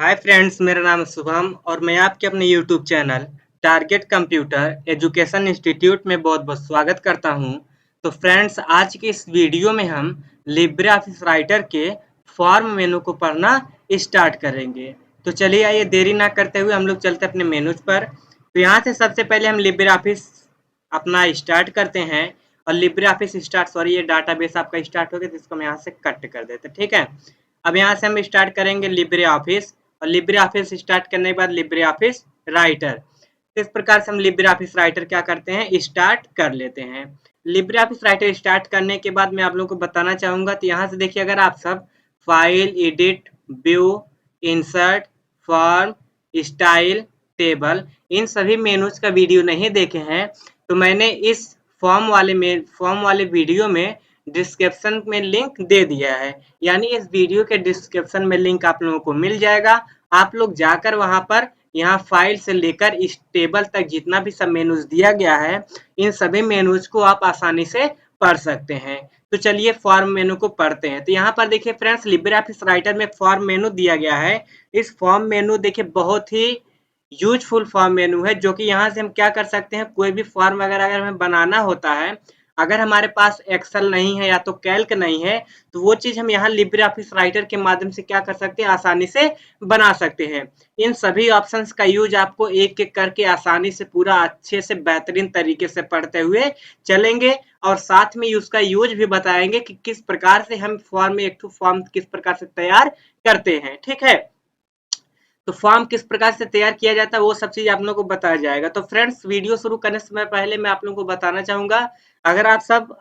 Hi friends, मेरा नाम है शुभम और मैं आपके अपने YouTube channel target computer education institute में बहुत बहुत स्वागत करता हूं। तो फ्रेंड्स, आज के इस वीडियो में हम लिब्रे ऑफिस राइटर के फॉर्म मेनू को पढ़ना स्टार्ट करेंगे। तो चलिए, आइए देरी ना करते हुए हम लोग चलते अपने मेनूज पर। तो यहाँ से सबसे पहले हम लिब्रे ऑफिस अपना स्टार्ट करते हैं। और लिब्रे ऑफिस स्टार्ट, सॉरी, ये डाटाबेस आपका स्टार्ट हो गया तो इसको हम यहाँ से कट कर देते हैं। ठीक है, अब यहाँ से हम स्टार्ट करेंगे लिब्रे ऑफिस। और लिब्रे ऑफिस स्टार्ट करने के बाद लिब्रे ऑफिस राइटर। इस प्रकार से हम लिब्रे ऑफिस राइटर क्या करते हैं, स्टार्ट कर लेते हैं। लिब्रे ऑफिस राइटर स्टार्ट करने के बाद मैं आप लोगों को बताना चाहूंगा, तो यहाँ से देखिए, अगर आप सब file, edit, view, insert, form, style, table, इन सभी मेनूज का वीडियो नहीं देखे हैं तो मैंने इस फॉर्म वाले वीडियो में डिस्क्रिप्शन में लिंक दे दिया है। यानी इस वीडियो के डिस्क्रिप्शन में लिंक आप लोगों को मिल जाएगा। आप लोग जाकर वहां पर यहाँ फाइल से लेकर इस टेबल तक जितना भी सब मेनूज दिया गया है, इन सभी मेनूज को आप आसानी से पढ़ सकते हैं। तो चलिए फॉर्म मेनू को पढ़ते हैं। तो यहाँ पर देखिए फ्रेंड्स, लिब्रे ऑफिस राइटर में फॉर्म मेनू दिया गया है। इस फॉर्म मेनू देखिए बहुत ही यूजफुल फॉर्म मेनू है, जो कि यहाँ से हम क्या कर सकते हैं, कोई भी फॉर्म वगैरह अगर हमें बनाना होता है, अगर हमारे पास एक्सेल नहीं है या तो कैल्क नहीं है, तो वो चीज हम यहाँ लिब्रे ऑफिस राइटर के माध्यम से क्या कर सकते हैं, आसानी से बना सकते हैं। इन सभी ऑप्शंस का यूज आपको एक एक करके आसानी से पूरा अच्छे से बेहतरीन तरीके से पढ़ते हुए चलेंगे, और साथ में उसका यूज भी बताएंगे कि किस प्रकार से हम फॉर्म में एक फॉर्म किस प्रकार से तैयार करते हैं। ठीक है, तो फॉर्म किस प्रकार से तैयार किया जाता है वो सब चीज आप लोगों को बताया जाएगा। तो फ्रेंड्स, वीडियो शुरू करने से पहले मैं आप लोगों को बताना चाहूंगा, अगर आप सब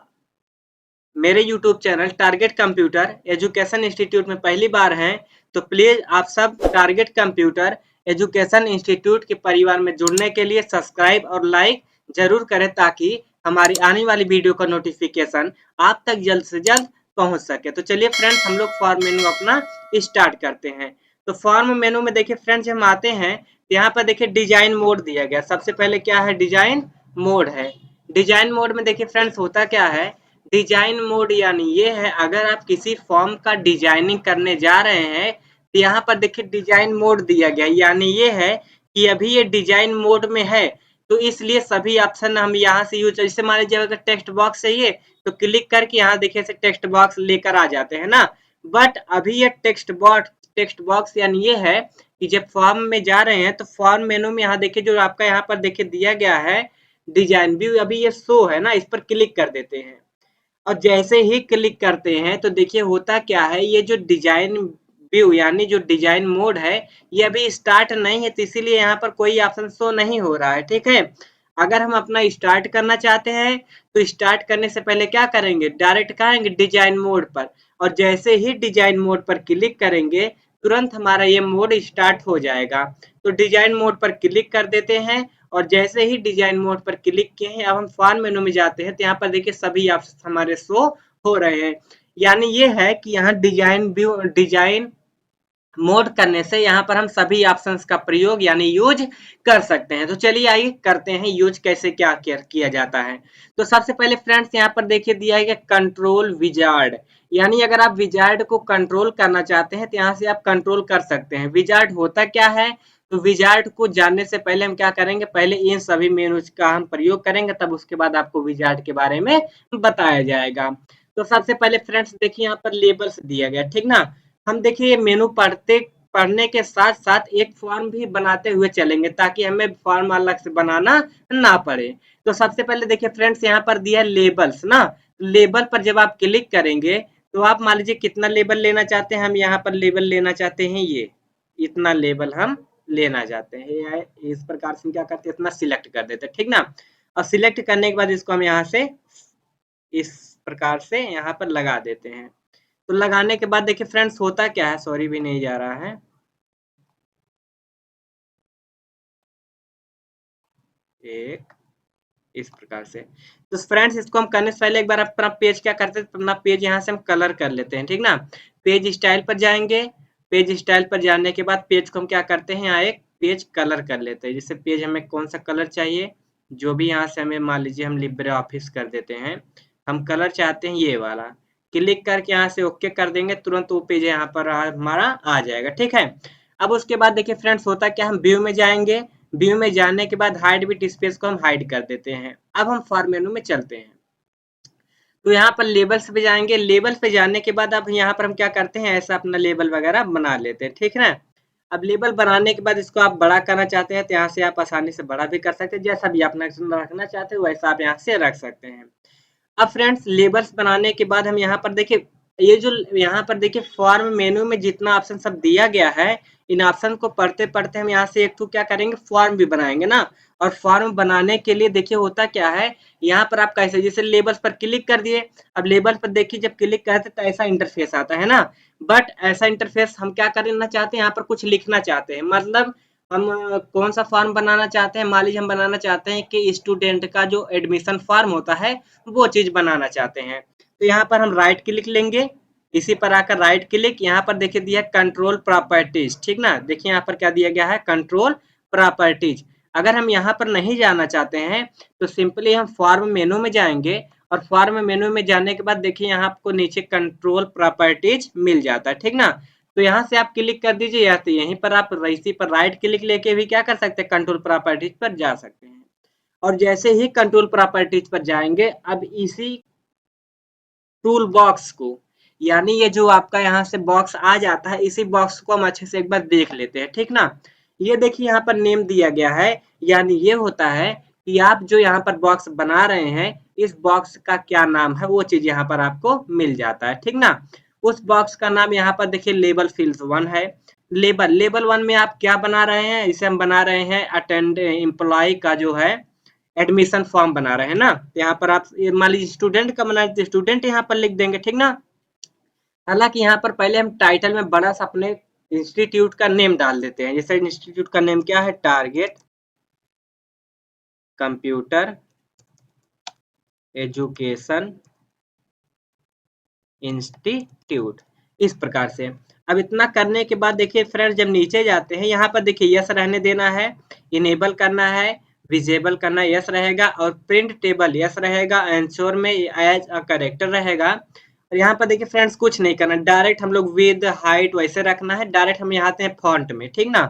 मेरे YouTube channel target computer education institute में पहली बार हैं, तो प्लीज आप सब टारगेट कंप्यूटर एजुकेशन इंस्टीट्यूट के परिवार में जुड़ने के लिए सब्सक्राइब और लाइक जरूर करें, ताकि हमारी आने वाली वीडियो का नोटिफिकेशन आप तक जल्द से जल्द पहुंच सके। तो चलिए फ्रेंड्स, हम लोग फॉर्म मेनू अपना स्टार्ट करते हैं। तो फॉर्म मेनू में देखिए फ्रेंड्स, हम आते हैं, यहाँ पर देखिए डिजाइन मोड दिया गया। सबसे पहले क्या है, डिजाइन मोड है। डिजाइन मोड में देखिए फ्रेंड्स होता क्या है, डिजाइन मोड यानी ये है, अगर आप किसी फॉर्म का डिजाइनिंग करने जा रहे हैं तो यहाँ पर देखिए डिजाइन मोड दिया गया, यानी ये है कि अभी ये डिजाइन मोड में है, तो इसलिए सभी ऑप्शन हम यहाँ से यूज, जैसे मान लीजिए अगर टेक्स्ट बॉक्स चाहिए तो क्लिक करके यहाँ देखिए से टेक्स्ट बॉक्स लेकर आ जाते हैं ना। बट अभी ये टेक्स्ट बॉक्स यानी ये है कि जब फॉर्म में जा रहे हैं तो फॉर्म मेनू में यहाँ देखिए जो आपका यहाँ पर देखिए दिया गया है डिजाइन व्यू, अभी ये शो है ना, इस पर क्लिक कर देते हैं। और जैसे ही क्लिक करते हैं तो देखिए होता क्या है, ये जो डिजाइन व्यू यानी जो डिजाइन मोड है, ये अभी स्टार्ट नहीं है, तो इसीलिए यहाँ पर कोई ऑप्शन शो नहीं हो रहा है। ठीक है, अगर हम अपना स्टार्ट करना चाहते हैं तो स्टार्ट करने से पहले क्या करेंगे, डायरेक्ट करेंगे डिजाइन मोड पर, और जैसे ही डिजाइन मोड पर क्लिक करेंगे तुरंत हमारा ये मोड स्टार्ट हो जाएगा। तो डिजाइन मोड पर क्लिक कर देते हैं, और जैसे ही डिजाइन मोड पर क्लिक किए हैं, अब हम फॉर्म मेनू में जाते हैं, तो यहाँ पर देखिए सभी ऑप्शन हमारे शो हो रहे हैं। यानी ये है कि यहाँ डिजाइन मोड करने से यहाँ पर हम सभी ऑप्शंस का प्रयोग यानी यूज कर सकते हैं। तो चलिए आइए करते हैं यूज, कैसे क्या किया जाता है। तो सबसे पहले फ्रेंड्स यहाँ पर देखिए दिया है कंट्रोल विजार्ड, यानी अगर आप विजार्ड को कंट्रोल करना चाहते हैं तो यहाँ से आप कंट्रोल कर सकते हैं। विजार्ड होता क्या है, तो विजार्ड को जानने से पहले हम क्या करेंगे, पहले इन सभी मेनूज का हम प्रयोग करेंगे, तब उसके बाद आपको विजार्ड के बारे में बताया जाएगा। तो सबसे पहले फ्रेंड्स देखिए यहाँ पर लेबल्स दिया गया, ठीक ना। हम देखिए ये मेनू पढ़ने के साथ साथ एक फॉर्म भी बनाते हुए चलेंगे, ताकि हमें फॉर्म अलग से बनाना ना पड़े। तो सबसे पहले देखिए फ्रेंड्स यहाँ पर दिया है लेबल्स ना। लेबल पर जब आप क्लिक करेंगे तो आप मान लीजिए कितना लेबल लेना चाहते हैं, हम यहाँ पर लेबल लेना चाहते हैं, ये इतना लेबल हम लेना चाहते हैं। इस प्रकार से हम क्या करते हैं, इतना सिलेक्ट कर देते हैं, ठीक ना। और सिलेक्ट करने के बाद इसको हम यहाँ से इस प्रकार से यहाँ पर लगा देते हैं। तो लगाने के बाद देखिए फ्रेंड्स होता क्या है, सॉरी भी नहीं जा रहा है, एक इस प्रकार से। तो फ्रेंड्स इसको हम करने से पहले एक बार अपना पेज क्या करते हैं, अपना पेज यहाँ से हम कलर कर लेते हैं, ठीक ना। पेज स्टाइल पर जाएंगे, पेज स्टाइल पर जाने के बाद पेज को हम क्या करते हैं, यहाँ एक पेज कलर कर लेते हैं। जैसे पेज हमें कौन सा कलर चाहिए, जो भी यहाँ से हमें, मान लीजिए हम लिब्रे ऑफिस कर देते हैं, हम कलर चाहते हैं ये वाला, क्लिक करके यहाँ से ओके कर देंगे, तुरंत वो पेज यहाँ पर हमारा आ जाएगा। ठीक है, अब उसके बाद देखिए फ्रेंड्स होता क्या, हम व्यू में जाएंगे, व्यू में जाने के बाद हाइड विथ स्पेस को हम हाइड कर देते हैं। अब हम फॉर्म मेनू में चलते हैं, तो यहाँ पर लेबल्स पे जाएंगे, लेबल पे जाने के बाद अब यहाँ पर हम क्या करते हैं, ऐसा अपना लेबल वगैरह बना लेते हैं, ठीक है ना। अब लेबल बनाने के बाद इसको आप बड़ा करना चाहते हैं तो यहाँ से आप आसानी से बड़ा भी कर सकते हैं, जैसा भी आप रखना चाहते हैं वैसा आप यहाँ से रख सकते हैं। अब फ्रेंड्स लेबल्स बनाने के बाद हम यहाँ पर देखिए, ये जो यहाँ पर देखिए फॉर्म मेनू में जितना ऑप्शन सब दिया गया है, इन ऑप्शन को पढ़ते पढ़ते हम यहाँ से एक तो क्या करेंगे, फॉर्म भी बनाएंगे ना। और फॉर्म बनाने के लिए देखिए होता क्या है, यहाँ पर आप कैसे, जैसे लेबल्स पर क्लिक कर दिए, अब लेबल पर देखिए जब क्लिक करते तो ऐसा इंटरफेस आता है ना। बट ऐसा इंटरफेस हम क्या करना चाहते हैं, यहाँ पर कुछ लिखना चाहते हैं, मतलब हम कौन सा फॉर्म बनाना चाहते हैं, मान लीजिए हम बनाना चाहते हैं कि स्टूडेंट का जो एडमिशन फॉर्म होता है वो चीज बनाना चाहते हैं। तो यहाँ पर हम राइट क्लिक लेंगे, इसी पर आकर राइट क्लिक, यहाँ पर देखिए दिया कंट्रोल प्रॉपर्टीज, ठीक ना, देखिए यहाँ पर क्या दिया गया है, कंट्रोल प्रॉपर्टीज। अगर हम यहाँ पर नहीं जाना चाहते हैं तो सिंपली हम फॉर्म मेनू में जाएंगे, और फॉर्म मेनू में जाने के बाद देखिए यहाँ आपको नीचे कंट्रोल प्रॉपर्टीज मिल जाता है, ठीक ना। तो यहाँ से आप क्लिक कर दीजिए, या तो यहीं पर आप इसी पर राइट क्लिक लेके भी क्या कर सकते हैं, कंट्रोल प्रॉपर्टीज पर जा सकते हैं। और जैसे ही कंट्रोल प्रॉपर्टीज पर जाएंगे, अब इसी टूल बॉक्स को, यानी ये जो आपका यहाँ से बॉक्स आ जाता है, इसी बॉक्स को हम अच्छे से एक बार देख लेते हैं, ठीक ना। ये देखिए यहाँ पर नेम दिया गया है, यानी ये होता है कि आप जो यहाँ पर बॉक्स बना रहे हैं, इस बॉक्स का क्या नाम है वो चीज यहाँ पर आपको मिल जाता है, ठीक ना। उस बॉक्स का नाम यहाँ पर देखिए लेबल फील्ड 1 है। लेबल लेबल 1 में आप क्या बना रहे हैं, इसे हम बना रहे हैं अटेंड एम्प्लॉय का जो है एडमिशन फॉर्म बना रहे हैं ना। तो यहाँ पर आप मान लीजिए स्टूडेंट का बना, स्टूडेंट यहाँ पर लिख देंगे, ठीक ना। हालांकि यहाँ पर पहले हम टाइटल में बड़ा सा अपने इंस्टीट्यूट का नेम डाल देते हैं, जैसे इंस्टीट्यूट का नेम क्या है, टारगेट कंप्यूटर एजुकेशन इंस्टीट्यूट, इस प्रकार से। अब इतना करने के बाद देखिए फ्रेंड्स जब नीचे जाते हैं, यहाँ पर देखिए यस रहने देना है, इनेबल करना है, विजेबल करना यस रहेगा, और प्रिंट टेबल यस रहेगा, एंश्योर में एज अ करेक्टर रहेगा। और यहाँ पर देखिए फ्रेंड्स कुछ नहीं करना, डायरेक्ट हम लोग विद हाइट वैसे रखना है, डायरेक्ट हम यहाँ आते हैं फॉन्ट में, ठीक ना।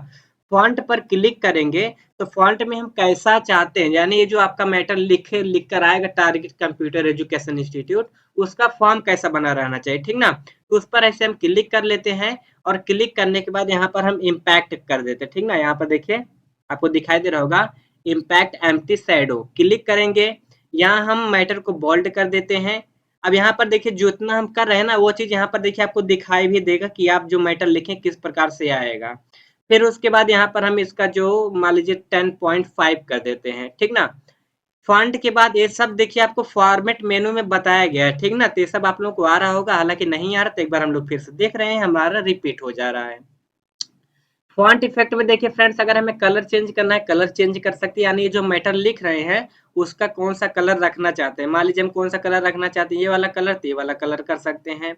फॉन्ट पर क्लिक करेंगे तो फॉन्ट में हम कैसा चाहते हैं, यानी ये जो आपका मैटर लिख कर आएगा टारगेट कंप्यूटर एजुकेशन इंस्टीट्यूट, उसका फॉर्म कैसा बना रहना चाहिए, ठीक ना। तो उस पर ऐसे हम क्लिक कर लेते हैं, और क्लिक करने के बाद यहाँ पर हम इम्पैक्ट कर देते हैं, ठीक ना। यहाँ पर देखिए आपको दिखाई दे रहा होगा इम्पैक्ट एम्प्टी शैडो, क्लिक करेंगे, यहाँ हम मैटर को बोल्ड कर देते हैं। अब यहाँ पर देखिए जितना हम कर रहे हैं ना वो चीज यहाँ पर देखिए आपको दिखाई भी देगा कि आप जो मैटर लिखें किस प्रकार से आएगा। फिर उसके बाद यहाँ पर हम इसका जो मान लीजिए 10.5 कर देते हैं, ठीक ना। फंड के बाद ये सब देखिए आपको फॉर्मेट मेनू में बताया गया है, ठीक ना। तो ये सब आप लोगों को आ रहा होगा, हालांकि नहीं आ रहा तो एक बार हम लोग फिर से देख रहे हैं, हमारा रिपीट हो जा रहा है। फॉन्ट इफेक्ट में देखिए फ्रेंड्स अगर हमें कलर चेंज करना है, कलर चेंज कर सकते हैं, यानी जो मैटर लिख रहे हैं उसका कौन सा कलर रखना चाहते हैं, मान लीजिए हम कौन सा कलर रखना चाहते हैं, ये वाला कलर, तो ये वाला कलर कर सकते हैं।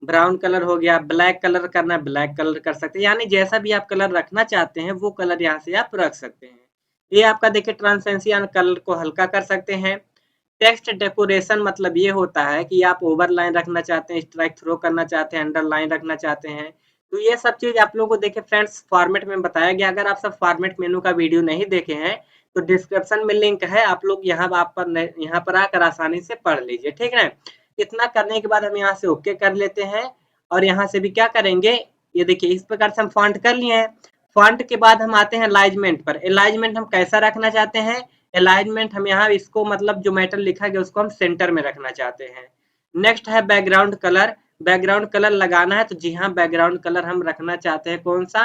ब्राउन कलर हो गया, ब्लैक कलर करना है, ब्लैक कलर कर सकते हैं, यानी जैसा भी आप कलर रखना चाहते हैं वो कलर यहाँ से आप रख सकते हैं। ये आपका देखिए ट्रांसपेरेंसी कलर को हल्का कर सकते हैं। टेक्स्ट डेकोरेशन मतलब ये होता है कि आप ओवरलाइन रखना चाहते हैं, स्ट्राइक थ्रो करना चाहते हैं, अंडरलाइन रखना चाहते हैं। तो ये सब चीज आप लोगों को देखिए फ्रेंड्स फॉर्मेट में बताया गया। अगर आप सब फॉर्मेट मेनू का वीडियो नहीं देखे हैं तो डिस्क्रिप्शन में लिंक है, आप लोग यहाँ पर आकर आसानी से पढ़ लीजिए, ठीक है। इतना करने के बाद हम यहाँ से ओके कर लेते हैं, और यहाँ से भी क्या करेंगे, ये देखिए इस प्रकार से हम फॉन्ट कर लिए हैं। फॉन्ट के बाद हम आते हैं अलाइनमेंट पर। अलाइनमेंट हम कैसा रखना चाहते हैं, अलाइनमेंट हम यहाँ इसको मतलब जो मैटर लिखा गया उसको हम सेंटर में रखना चाहते हैं। नेक्स्ट है बैकग्राउंड कलर। बैकग्राउंड कलर लगाना है तो जी हाँ, बैकग्राउंड कलर हम रखना चाहते हैं कौन सा,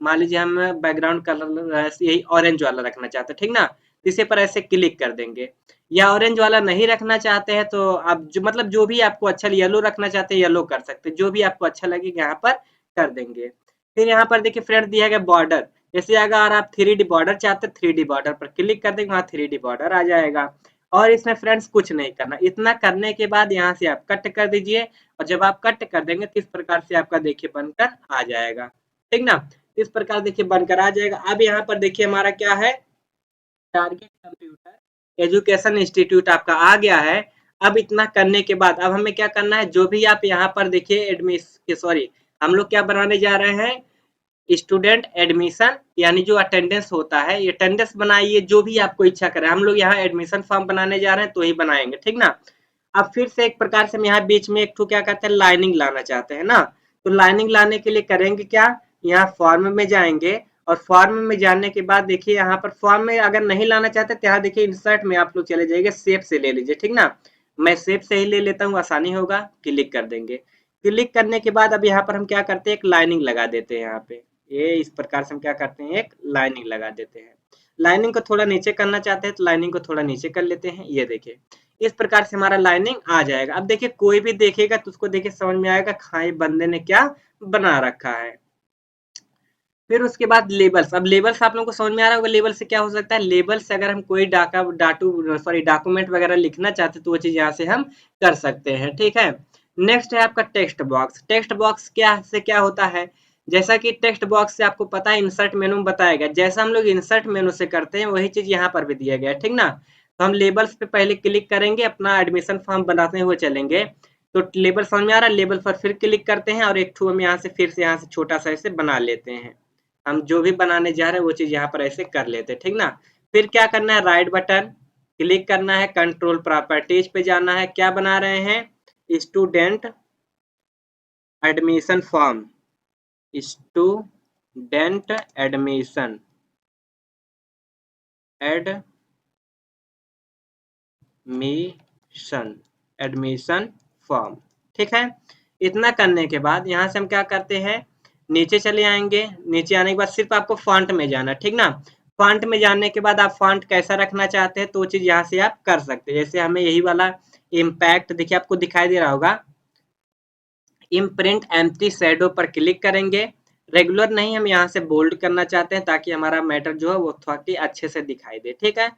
मान लीजिए हम बैकग्राउंड कलर यही ऑरेंज वाला रखना चाहते हैं, ठीक ना। इसे पर ऐसे क्लिक कर देंगे। या ऑरेंज वाला नहीं रखना चाहते हैं तो आप जो मतलब जो भी आपको अच्छा, येलो रखना चाहते हैं येलो कर सकते हैं, जो भी आपको अच्छा लगेगा यहाँ पर कर देंगे। फिर यहाँ पर देखिए फ्रेंड दिया गया बॉर्डर, जैसे अगर आप 3D बॉर्डर चाहते हैं 3D बॉर्डर पर क्लिक कर देंगे, वहाँ 3D बॉर्डर आ जाएगा। और इसमें फ्रेंड्स कुछ नहीं करना, इतना करने के बाद यहाँ से आप कट कर दीजिए, और जब आप कट कर देंगे तो इस प्रकार से आपका देखिए बनकर आ जाएगा, ठीक ना। इस प्रकार देखिए बनकर आ जाएगा। अब यहाँ पर देखिए हमारा क्या है, टारगेट कंप्यूटर एजुकेशन इंस्टीट्यूट आपका आ गया है। अब इतना करने के बाद अब हमें क्या करना है, जो भी आप यहाँ पर देखिए एडमिशन, सॉरी हम लोग क्या बनाने जा रहे हैं, स्टूडेंट एडमिशन यानी जो अटेंडेंस होता है, ये अटेंडेंस बनाइए जो भी आपको इच्छा करे। हम लोग यहाँ एडमिशन फॉर्म बनाने जा रहे हैं तो ही बनाएंगे, ठीक ना। अब फिर से एक प्रकार से हम यहाँ बीच में एक ठो क्या कहते हैं, लाइनिंग लाना चाहते हैं ना। तो लाइनिंग लाने के लिए करेंगे क्या, यहाँ फॉर्म में जाएंगे और फॉर्म में जाने के बाद देखिए यहाँ पर फॉर्म में अगर नहीं लाना चाहते तो यहाँ देखिए इंसर्ट में आप लोग चले जाइए, शेप से ले लीजिए, ठीक ना। मैं शेप से ही ले लेता हूँ, आसानी होगा, क्लिक कर देंगे। क्लिक करने के बाद अब यहाँ पर हम क्या करते हैं, एक लाइनिंग लगा देते हैं यहाँ पे। ये इस प्रकार से हम क्या करते हैं, एक लाइनिंग लगा देते हैं। लाइनिंग को थोड़ा नीचे करना चाहते हैं तो लाइनिंग को थोड़ा नीचे कर लेते हैं, ये देखिए इस प्रकार से हमारा लाइनिंग आ जाएगा। अब देखिए कोई भी देखेगा तो उसको देखिए समझ में आएगा खाई बंदे ने क्या बना रखा है। फिर उसके बाद लेबल्स, अब लेबल्स आप लोगों को समझ में आ रहा होगा लेबल से क्या हो सकता है। लेबल से अगर हम कोई डॉक्यूमेंट वगैरह लिखना चाहते तो वो चीज यहाँ से हम कर सकते हैं, ठीक है। नेक्स्ट है आपका टेक्स्ट बॉक्स। टेक्स्ट बॉक्स क्या से क्या होता है, जैसा कि टेक्स्ट बॉक्स से आपको पता है इंसर्ट मेनू में बताया गया, जैसा हम लोग इंसर्ट मेनू से करते हैं वही चीज यहाँ पर भी दिया गया है, ठीक ना। तो हम लेबल्स पे पहले क्लिक करेंगे, अपना एडमिशन फॉर्म बनाते हुए चलेंगे। तो लेबल समझ में आ रहा है, लेबल पर फिर क्लिक करते हैं और एक ठू हम यहाँ से फिर से यहाँ से छोटा सा इसे बना लेते हैं। हम जो भी बनाने जा रहे हैं वो चीज यहाँ पर ऐसे कर लेते हैं, ठीक ना। फिर क्या करना है, राइट बटन क्लिक करना है, कंट्रोल प्रॉपर्टीज पे जाना है, क्या बना रहे हैं, student admission form, student admission admission admission form, ठीक है। इतना करने के बाद यहाँ से हम क्या करते हैं, नीचे चले आएंगे। नीचे आने के बाद सिर्फ आपको फॉन्ट में जाना, ठीक ना। फॉन्ट में जाने के बाद आप फॉन्ट कैसा रखना चाहते हैं तो वो चीज यहाँ से आप कर सकते हैं। जैसे हमें यही वाला इम्पैक्ट देखिए आपको दिखाई दे रहा होगा, इम्प्रिंट एम्प्टी शैडो पर क्लिक करेंगे। रेगुलर नहीं, हम यहाँ से बोल्ड करना चाहते हैं ताकि हमारा मैटर जो है वो थोड़ा कि अच्छे से दिखाई दे, ठीक है।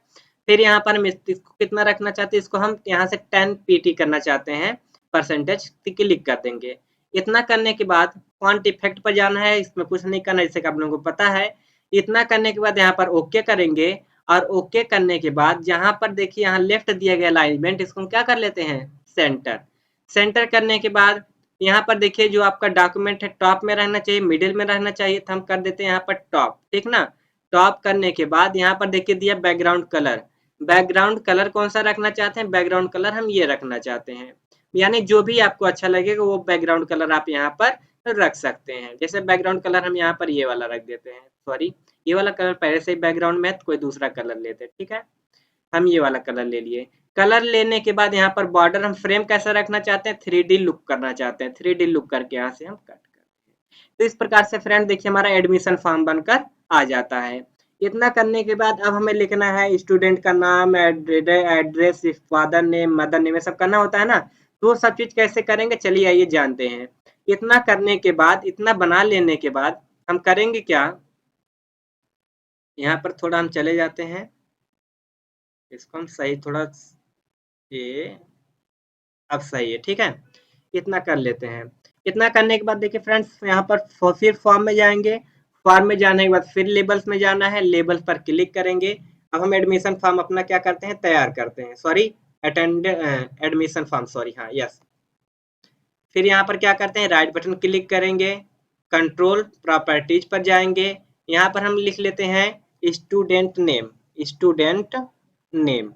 फिर यहाँ पर हम इसको कितना रखना चाहते हैं, इसको हम यहाँ से 10 पीटी करना चाहते हैं, परसेंटेज, क्लिक कर देंगे। इतना करने के बाद फॉन्ट इफेक्ट पर जाना है, इसमें कुछ नहीं करना जैसे कि आप लोगों को पता है। इतना करने के बाद यहाँ पर ओके करेंगे और ओके करने के बाद यहाँ पर देखिए यहाँ लेफ्ट दिया गया अलाइनमेंट, इसको हम क्या कर लेते हैं, सेंटर। सेंटर करने के बाद यहाँ पर देखिए जो आपका डॉक्यूमेंट है टॉप में रहना चाहिए, मिडिल में रहना चाहिए, तो हम कर देते हैं यहाँ पर टॉप, ठीक ना। टॉप करने के बाद यहाँ पर देखिए दिया बैकग्राउंड कलर। बैकग्राउंड कलर कौन सा रखना चाहते हैं, बैकग्राउंड कलर हम ये रखना चाहते हैं। यानी जो भी आपको अच्छा लगेगा वो बैकग्राउंड कलर आप यहाँ पर रख सकते हैं। जैसे बैकग्राउंड कलर हम यहाँ पर ये वाला रख देते हैं, सॉरी ये वाला कलर पहले से ही बैकग्राउंड में है तो कोई दूसरा कलर लेते हैं, ठीक है। हम ये वाला कलर ले लिए। कलर लेने के बाद यहाँ पर बॉर्डर हम फ्रेम कैसा रखना चाहते हैं, 3D लुक करना चाहते हैं, 3D लुक करके यहाँ से हम कट करते हैं। तो इस प्रकार से फ्रेंड देखिए हमारा एडमिशन फॉर्म बनकर आ जाता है। इतना करने के बाद अब हमें लिखना है स्टूडेंट का नाम, address, father name, mother name, ये सब करना होता है ना। तो वो सब चीज कैसे करेंगे चलिए आइए जानते हैं। इतना करने के बाद, इतना बना लेने के बाद हम करेंगे क्या, यहाँ पर थोड़ा हम चले जाते हैं, इसको हम सही थोड़ा, ये अब सही है, ठीक है। इतना कर लेते हैं। इतना करने के बाद देखिए फ्रेंड्स यहाँ पर फिर फॉर्म में जाएंगे। फॉर्म में जाने के बाद फिर लेबल्स में जाना है, लेबल्स पर क्लिक करेंगे। अब हम एडमिशन फॉर्म अपना क्या करते हैं, तैयार करते हैं, sorry attend admission form, sorry हाँ यस। फिर यहाँ पर क्या करते हैं, राइट बटन क्लिक करेंगे, कंट्रोल प्रॉपर्टीज पर जाएंगे। यहाँ पर हम लिख लेते हैं student name, student name,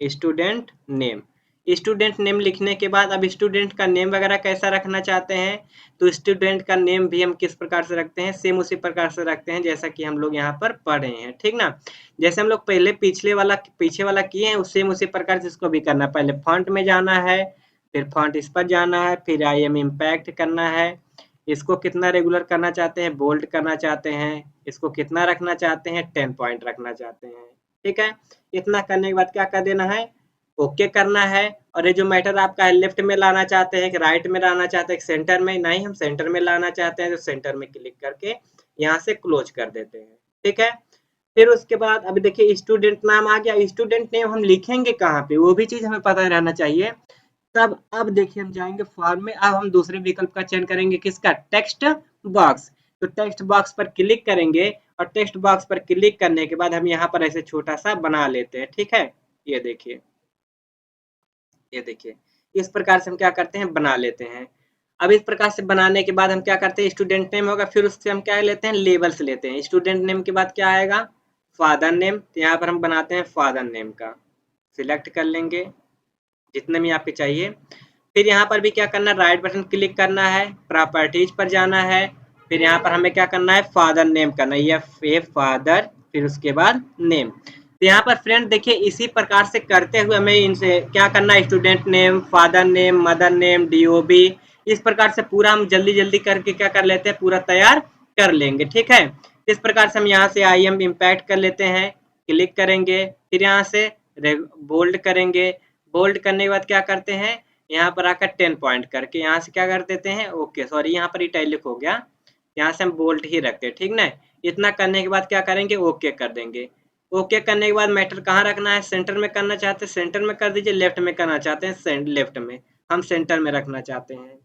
student name. Student name लिखने के बाद अब स्टूडेंट का नेम वगैरह कैसा रखना चाहते हैं, तो स्टूडेंट का नेम भी हम किस प्रकार से रखते हैं, सेम उसी प्रकार से रखते हैं जैसा कि हम लोग यहाँ पर पढ़ रहे हैं, ठीक ना। जैसे हम लोग पहले पीछे वाला किए हैं सेम उसी प्रकार से इसको भी करना है। पहले फॉन्ट में जाना है, फिर फॉन्ट इस पर जाना है, फिर आई एम इम्पैक्ट करना है। इसको कितना रेगुलर करना चाहते हैं, बोल्ड करना चाहते हैं, इसको कितना रखना चाहते हैं, 10 पॉइंट रखना चाहते हैं, ठीक है। इतना करने के बाद क्या कर देना है, ओके करना है। और ये जो मैटर आपका है लेफ्ट में लाना चाहते हैं कि राइट में लाना चाहते हैं, सेंटर में, नहीं हम सेंटर में लाना चाहते हैं तो सेंटर में क्लिक करके यहाँ से क्लोज कर देते हैं, ठीक है। फिर उसके बाद अभी देखिए स्टूडेंट नाम आ गया। स्टूडेंट नेम हम लिखेंगे कहाँ पे वो भी चीज हमें पता रहना चाहिए। तब अब देखिए हम जाएंगे फॉर्म में, अब हम दूसरे विकल्प का चयन करेंगे, किसका, टेक्स्ट बॉक्स। तो टेक्स्ट बॉक्स पर क्लिक करेंगे और टेक्स्ट बॉक्स पर क्लिक करने के बाद हम यहाँ पर ऐसे छोटा सा बना लेते हैं, ठीक है। ये देखिए, ये देखिए इस प्रकार से हम क्या करते हैं, बना लेते हैं। अब इस प्रकार से बनाने के बाद हम क्या करते हैं, स्टूडेंट नेम होगा, फिर उससे हम क्या लेते हैं, लेबल्स लेते हैं। स्टूडेंट नेम के बाद क्या आएगा, फादर नेम। तो यहाँ पर हम बनाते हैं फादर नेम का, सिलेक्ट कर लेंगे जितने भी आपके चाहिए। फिर यहाँ पर भी क्या करना है, राइट बटन क्लिक करना है, प्रॉपर्टीज पर जाना है। फिर यहाँ पर हमें क्या करना है, फादर नेम करना है, ये फादर, फिर उसके बाद नेम। तो यहाँ पर फ्रेंड देखिए, इसी प्रकार से करते हुए हमें इनसे क्या करना है, student name, father name, mother name, DOB, इस प्रकार से पूरा हम जल्दी जल्दी करके क्या कर लेते हैं, पूरा तैयार कर लेंगे। ठीक है, इस प्रकार से हम यहाँ से आई एम इम्पैक्ट कर लेते हैं, क्लिक करेंगे, फिर यहाँ से बोल्ड करेंगे। बोल्ड करने के बाद क्या करते हैं, यहाँ पर आकर 10 पॉइंट करके यहाँ से क्या कर देते हैं, ओके सॉरी यहाँ पर इटैलिक हो गया, यहाँ से हम बोल्ड ही रखते हैं। ठीक ना, इतना करने के बाद क्या करेंगे, ओके कर देंगे। ओके करने के बाद मैटर कहाँ रखना है, सेंटर में करना चाहते हैं सेंटर में कर दीजिए, लेफ्ट में करना चाहते हैं लेफ्ट में, हम सेंटर में रखना चाहते हैं।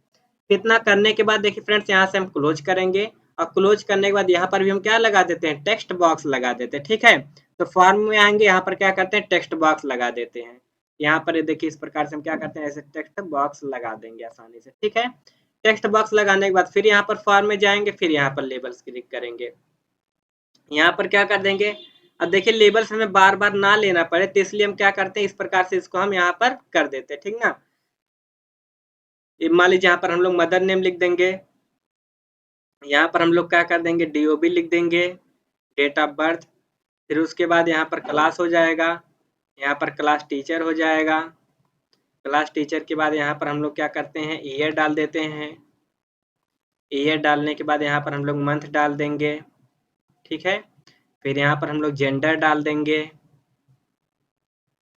इतना करने के बाद देखिए फ्रेंड्स, यहाँ से हम क्लोज करेंगे, और क्लोज करने के बाद यहाँ पर भी हम क्या लगा देते हैं, टेक्स्ट बॉक्स लगा देते हैं। ठीक है, तो फॉर्म में आएंगे, यहाँ पर क्या करते हैं, टेक्स्ट बॉक्स लगा देते हैं। यहाँ पर देखिए इस प्रकार से हम क्या करते हैं, ऐसे टेक्स्ट बॉक्स लगा देंगे आसानी से। ठीक है, टेक्स्ट बॉक्स लगाने के बाद फिर यहाँ पर फॉर्म में जाएंगे, फिर यहाँ पर लेबल्स क्लिक करेंगे, यहाँ पर क्या कर देंगे। अब देखिए लेबल्स हमें बार बार ना लेना पड़े, तो इसलिए हम क्या करते हैं, इस प्रकार से इसको हम यहाँ पर कर देते हैं। ठीक ना, मान लीजिए यहाँ पर हम लोग मदर नेम लिख देंगे, यहाँ पर हम लोग क्या कर देंगे, डीओबी लिख देंगे, डेट ऑफ बर्थ। फिर उसके बाद यहाँ पर क्लास हो जाएगा, यहाँ पर क्लास टीचर हो जाएगा। क्लास टीचर के बाद यहाँ पर हम लोग क्या करते हैं, ईयर डाल देते हैं। ईयर डालने के बाद यहाँ पर हम लोग मंथ डाल देंगे। ठीक है, फिर यहाँ पर हम लोग जेंडर डाल देंगे।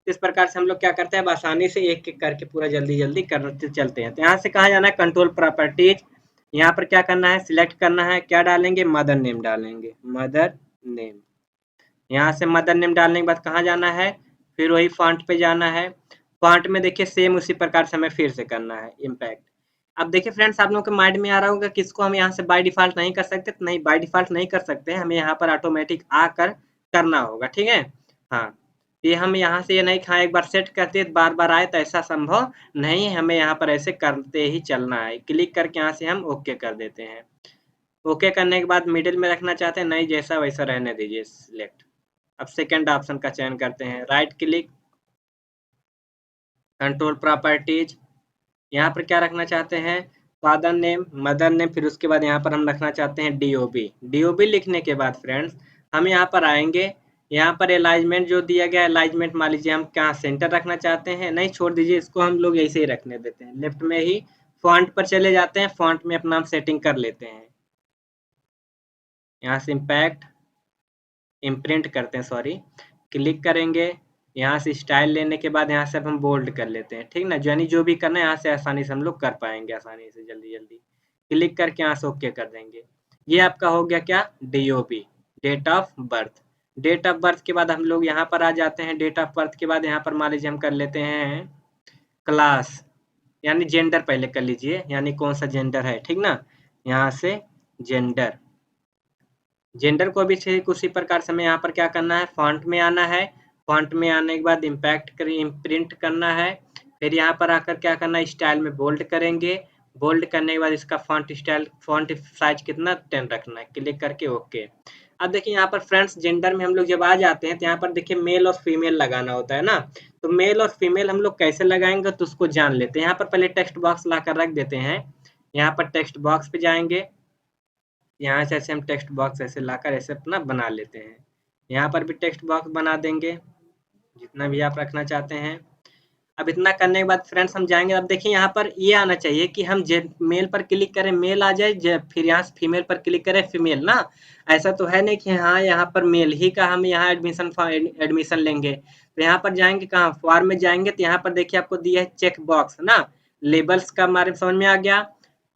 इस प्रकार से हम लोग क्या करते हैं, अब आसानी से एक एक करके पूरा जल्दी जल्दी करते चलते हैं। तो यहाँ से कहाँ जाना है, कंट्रोल प्रॉपर्टीज, यहाँ पर क्या करना है, सिलेक्ट करना है, क्या डालेंगे, मदर नेम डालेंगे, मदर नेम। यहाँ से मदर नेम डालने के बाद कहाँ जाना है, फिर वही फॉन्ट पे जाना है। फॉन्ट में देखिए सेम उसी प्रकार से हमें फिर से करना है इम्पैक्ट। अब देखिए फ्रेंड्स, आप लोगों के माइंड में आ रहा होगा कि इसको हम यहाँ से बाय डिफॉल्ट नहीं कर सकते, तो नहीं, बाय डिफॉल्ट नहीं कर सकते, हमें यहाँ पर ऑटोमेटिक आकर करना होगा। ठीक है, हाँ, ये हम यहाँ से ये नहीं कि हाँ एक बार सेट करते हैं बार बार आए, तो ऐसा संभव नहीं है, हमें यहाँ पर ऐसे करते ही चलना है। क्लिक करके यहाँ से हम ओके कर देते हैं। ओके करने के बाद मिडिल में रखना चाहते हैं, नहीं जैसा वैसा रहने दीजिए, सिलेक्ट। अब सेकंड ऑप्शन का चयन करते हैं, राइट क्लिक, कंट्रोल प्रॉपर्टीज, यहाँ पर क्या रखना चाहते हैं, फादर नेम, मदर नेम, फिर उसके बाद यहाँ पर हम रखना चाहते हैं डीओबी। डीओबी लिखने के बाद फ्रेंड्स हम यहाँ पर आएंगे, यहाँ पर अलाइनमेंट जो दिया गया है, अलाइनमेंट मान लीजिए हम क्या सेंटर रखना चाहते हैं, नहीं छोड़ दीजिए, इसको हम लोग ऐसे ही रखने देते हैं। लेफ्ट में ही फॉन्ट पर चले जाते हैं, फॉन्ट में अपना हम सेटिंग कर लेते हैं। यहाँ से इम्पैक्ट इम्प्रिंट करते हैं, सॉरी, क्लिक करेंगे, यहाँ से स्टाइल लेने के बाद यहाँ से अब हम बोल्ड कर लेते हैं। ठीक ना, यानी जो भी करना है यहाँ से आसानी से हम लोग कर पाएंगे, आसानी से जल्दी जल्दी क्लिक करके यहाँ से ओके कर देंगे। ये आपका हो गया क्या, DOB, date of birth. Date of birth के बाद हम लोग यहाँ पर आ जाते हैं, डेट ऑफ बर्थ के बाद यहाँ पर मान लीजिए हम कर लेते हैं क्लास, यानी जेंडर पहले कर लीजिए, यानी कौन सा जेंडर है। ठीक ना, यहाँ से जेंडर, जेंडर को भी ठीक उसी प्रकार से हमें यहाँ पर क्या करना है, फॉन्ट में आना है। फॉन्ट में आने के बाद इम्पैक्ट कर इम्प्रिंट करना है। फिर यहाँ पर आकर क्या करना है, स्टाइल में बोल्ड करेंगे। बोल्ड करने के बाद इसका फॉन्ट स्टाइल, फॉन्ट साइज कितना, 10 रखना है, क्लिक करके ओके। अब देखिए यहाँ पर फ्रेंड्स, जेंडर में हम लोग जब आ जाते हैं तो यहाँ पर देखिए मेल और फीमेल लगाना होता है ना। तो मेल और फीमेल हम लोग कैसे लगाएंगे, तो उसको जान लेते हैं। यहाँ पर पहले टेक्स्ट बॉक्स ला कर रख देते हैं, यहाँ पर टेक्स्ट बॉक्स पे जाएंगे, यहाँ से ऐसे हम टेक्स्ट बॉक्स ऐसे लाकर ऐसे अपना बना लेते हैं। यहाँ पर भी टेक्स्ट बॉक्स बना देंगे, जितना भी आप रखना चाहते हैं। अब इतना करने के बाद फ्रेंड्स हम जाएंगे, अब देखिए यहाँ पर ये आना चाहिए कि हम मेल पर क्लिक करें, मेल आ जाए, फिर यहाँ से फीमेल पर क्लिक करें, फीमेल ना। ऐसा तो है नहीं कि हाँ यहाँ पर मेल ही का हम यहाँ एडमिशन लेंगे। तो यहाँ पर जाएंगे, कहाँ, फॉर्म में जाएंगे, तो यहाँ पर देखिए आपको दिया है चेक बॉक्स ना। लेबल्स का बारे में समझ में आ गया,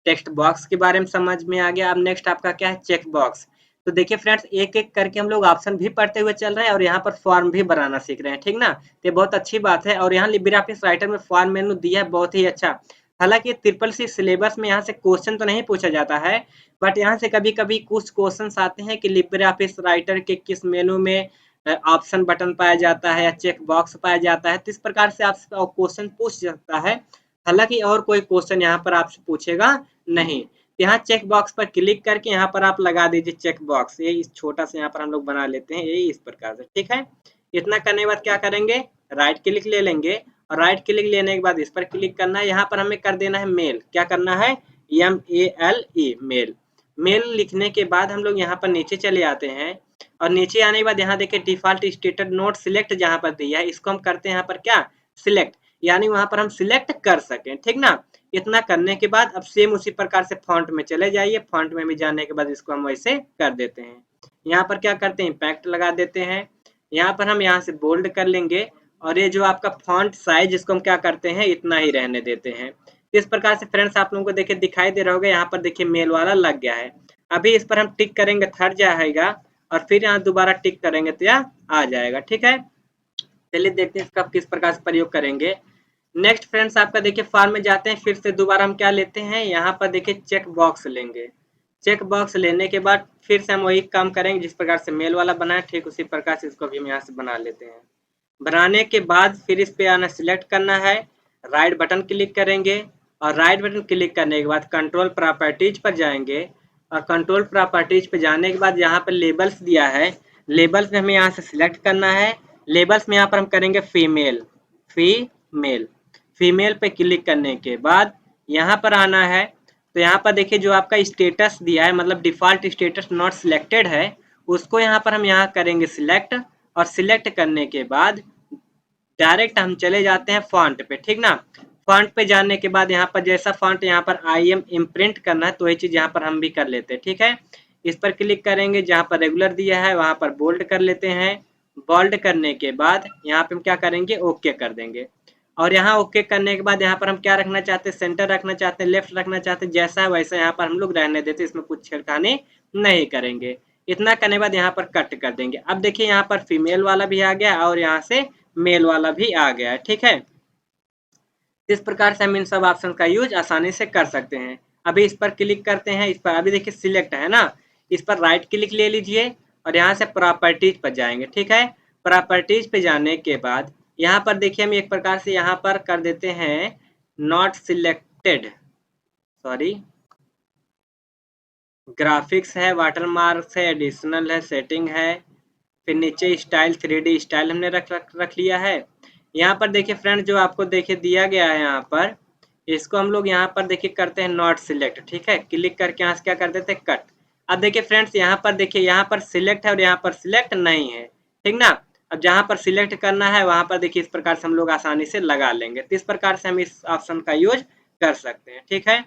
टेक्स्ट बॉक्स के बारे में समझ में आ गया। अब नेक्स्ट आपका क्या है, चेक बॉक्स। तो देखिए फ्रेंड्स, एक एक करके हम लोग ऑप्शन भी पढ़ते हुए चल रहे हैं और यहाँ पर फॉर्म भी बनाना सीख रहे हैं। ठीक ना, तो ये बहुत अच्छी बात है। और यहाँ लिब्रियोफिस राइटर में फॉर्म मेनू दिया है, बहुत ही अच्छा। हालांकि ट्रिपल सी सिलेबस में यहाँ से क्वेश्चन तो नहीं पूछा जाता है, बट यहाँ से कभी कभी कुछ क्वेश्चन आते हैं कि लिब्रियोफिस राइटर के किस मेनू में ऑप्शन बटन पाया जाता है या चेक बॉक्स पाया जाता है। तो इस प्रकार से आप क्वेश्चन पूछ सकता है। हालांकि और कोई क्वेश्चन यहाँ पर आपसे पूछेगा नहीं। यहाँ चेक बॉक्स पर क्लिक करके यहाँ पर आप लगा दीजिए चेक बॉक्स, ये इस छोटा सा यहाँ पर हम लोग बना लेते हैं, ये इस प्रकार से, ठीक है। इतना करने के बाद क्या करेंगे, राइट क्लिक ले लेंगे, और राइट क्लिक लेने के बाद इस पर क्लिक करना है, यहाँ पर हमें कर देना है मेल, क्या करना है, MALE मेल। मेल लिखने के बाद हम लोग यहाँ पर नीचे चले आते हैं, और नीचे आने के बाद यहाँ देखिए डिफॉल्ट स्टेटस नोट सिलेक्ट जहाँ पर दिया है, इसको हम करते हैं यहाँ पर क्या, सिलेक्ट, यानी वहां पर हम सिलेक्ट कर सकें, ठीक ना। इतना करने के बाद अब सेम उसी प्रकार से फॉन्ट में चले जाइए, फॉन्ट में भी जाने के बाद इसको हम वैसे कर देते हैं। यहाँ पर क्या करते हैं, इम्पैक्ट लगा देते हैं, यहाँ पर हम यहाँ से बोल्ड कर लेंगे, और ये जो आपका फॉन्ट साइज इसको हम क्या करते हैं, इतना ही रहने देते हैं। इस प्रकार से फ्रेंड्स आप लोगों को देखिए दिखाई दे रहा होगा, यहाँ पर देखिए मेल वाला लग गया है। अभी इस पर हम टिक करेंगे, थर्ड जाएगा, और फिर यहाँ दोबारा टिक करेंगे तो यह आ जाएगा, ठीक है। चलिए देखते हैं इसका किस प्रकार से प्रयोग करेंगे। नेक्स्ट फ्रेंड्स आपका देखिए फॉर्म में जाते हैं, फिर से दोबारा हम क्या लेते हैं, यहाँ पर देखिए चेक बॉक्स लेंगे। चेक बॉक्स लेने के बाद फिर से हम वही काम करेंगे, जिस प्रकार से मेल वाला बनाए ठीक उसी प्रकार से इसको भी हम यहाँ से बना लेते हैं। बनाने के बाद फिर इस पे आना, सिलेक्ट करना है, राइट बटन क्लिक करेंगे, और राइट बटन क्लिक करने के बाद कंट्रोल प्रॉपर्टीज पर जाएंगे, और कंट्रोल प्रॉपर्टीज पे जाने के बाद यहाँ पर लेबल्स दिया है, लेबल्स में हमें यहाँ से सिलेक्ट करना है। लेबल्स में यहाँ पर हम करेंगे फीमेल, फीमेल, फीमेल पे क्लिक करने के बाद यहाँ पर आना है, तो यहाँ पर देखिए जो आपका स्टेटस दिया है, मतलब डिफॉल्ट स्टेटस नॉट सिलेक्टेड है, उसको यहाँ पर हम यहाँ करेंगे सिलेक्ट, और सिलेक्ट करने के बाद डायरेक्ट हम चले जाते हैं फॉन्ट पे, ठीक ना। फॉन्ट पे जाने के बाद यहाँ पर जैसा फॉन्ट यहाँ पर IM इम्प्रिंट करना है, तो ये चीज यहाँ पर हम भी कर लेते हैं, ठीक है। इस पर क्लिक करेंगे, जहाँ पर रेगुलर दिया है वहां पर बोल्ड कर लेते हैं। बोल्ड करने के बाद यहाँ पे हम क्या करेंगे, ओके कर देंगे, और यहाँ ओके करने के बाद यहाँ पर हम क्या रखना चाहते हैं, सेंटर रखना चाहते हैं, लेफ्ट रखना चाहते हैं, जैसा है वैसा यहाँ पर हम लोग रहने देते, इसमें कुछ छेड़खानी नहीं करेंगे। इतना करने के बाद यहाँ पर कट कर देंगे। अब देखिए यहाँ पर फीमेल वाला भी आ गया और यहाँ से मेल वाला भी आ गया है, ठीक है। इस प्रकार से हम इन सब ऑप्शन का यूज आसानी से कर सकते हैं। अभी इस पर क्लिक करते हैं, इस पर अभी देखिए सिलेक्ट है ना, इस पर राइट क्लिक ले लीजिए, और यहाँ से प्रॉपर्टीज पर जाएंगे, ठीक है। प्रॉपर्टीज पे जाने के बाद यहाँ पर देखिए हम एक प्रकार से यहाँ पर कर देते हैं नॉट सिलेक्टेड, सॉरी, ग्राफिक्स है, वाटरमार्क्स है, एडिशनल है, सेटिंग है, फिर नीचे स्टाइल 3D स्टाइल हमने रख लिया है। यहाँ पर देखिए फ्रेंड जो आपको देखिए दिया गया है यहाँ पर, इसको हम लोग यहाँ पर देखिए करते हैं नॉट सिलेक्ट, ठीक है। क्लिक करके यहाँ से क्या कर देते हैं, कट। अब देखिए फ्रेंड्स यहाँ पर देखिए यहाँ पर सिलेक्ट है और यहाँ पर सिलेक्ट नहीं है, ठीक ना। अब जहाँ पर सिलेक्ट करना है वहां पर देखिए इस प्रकार से हम लोग आसानी से लगा लेंगे, तो इस प्रकार से हम इस ऑप्शन का यूज कर सकते हैं, ठीक है।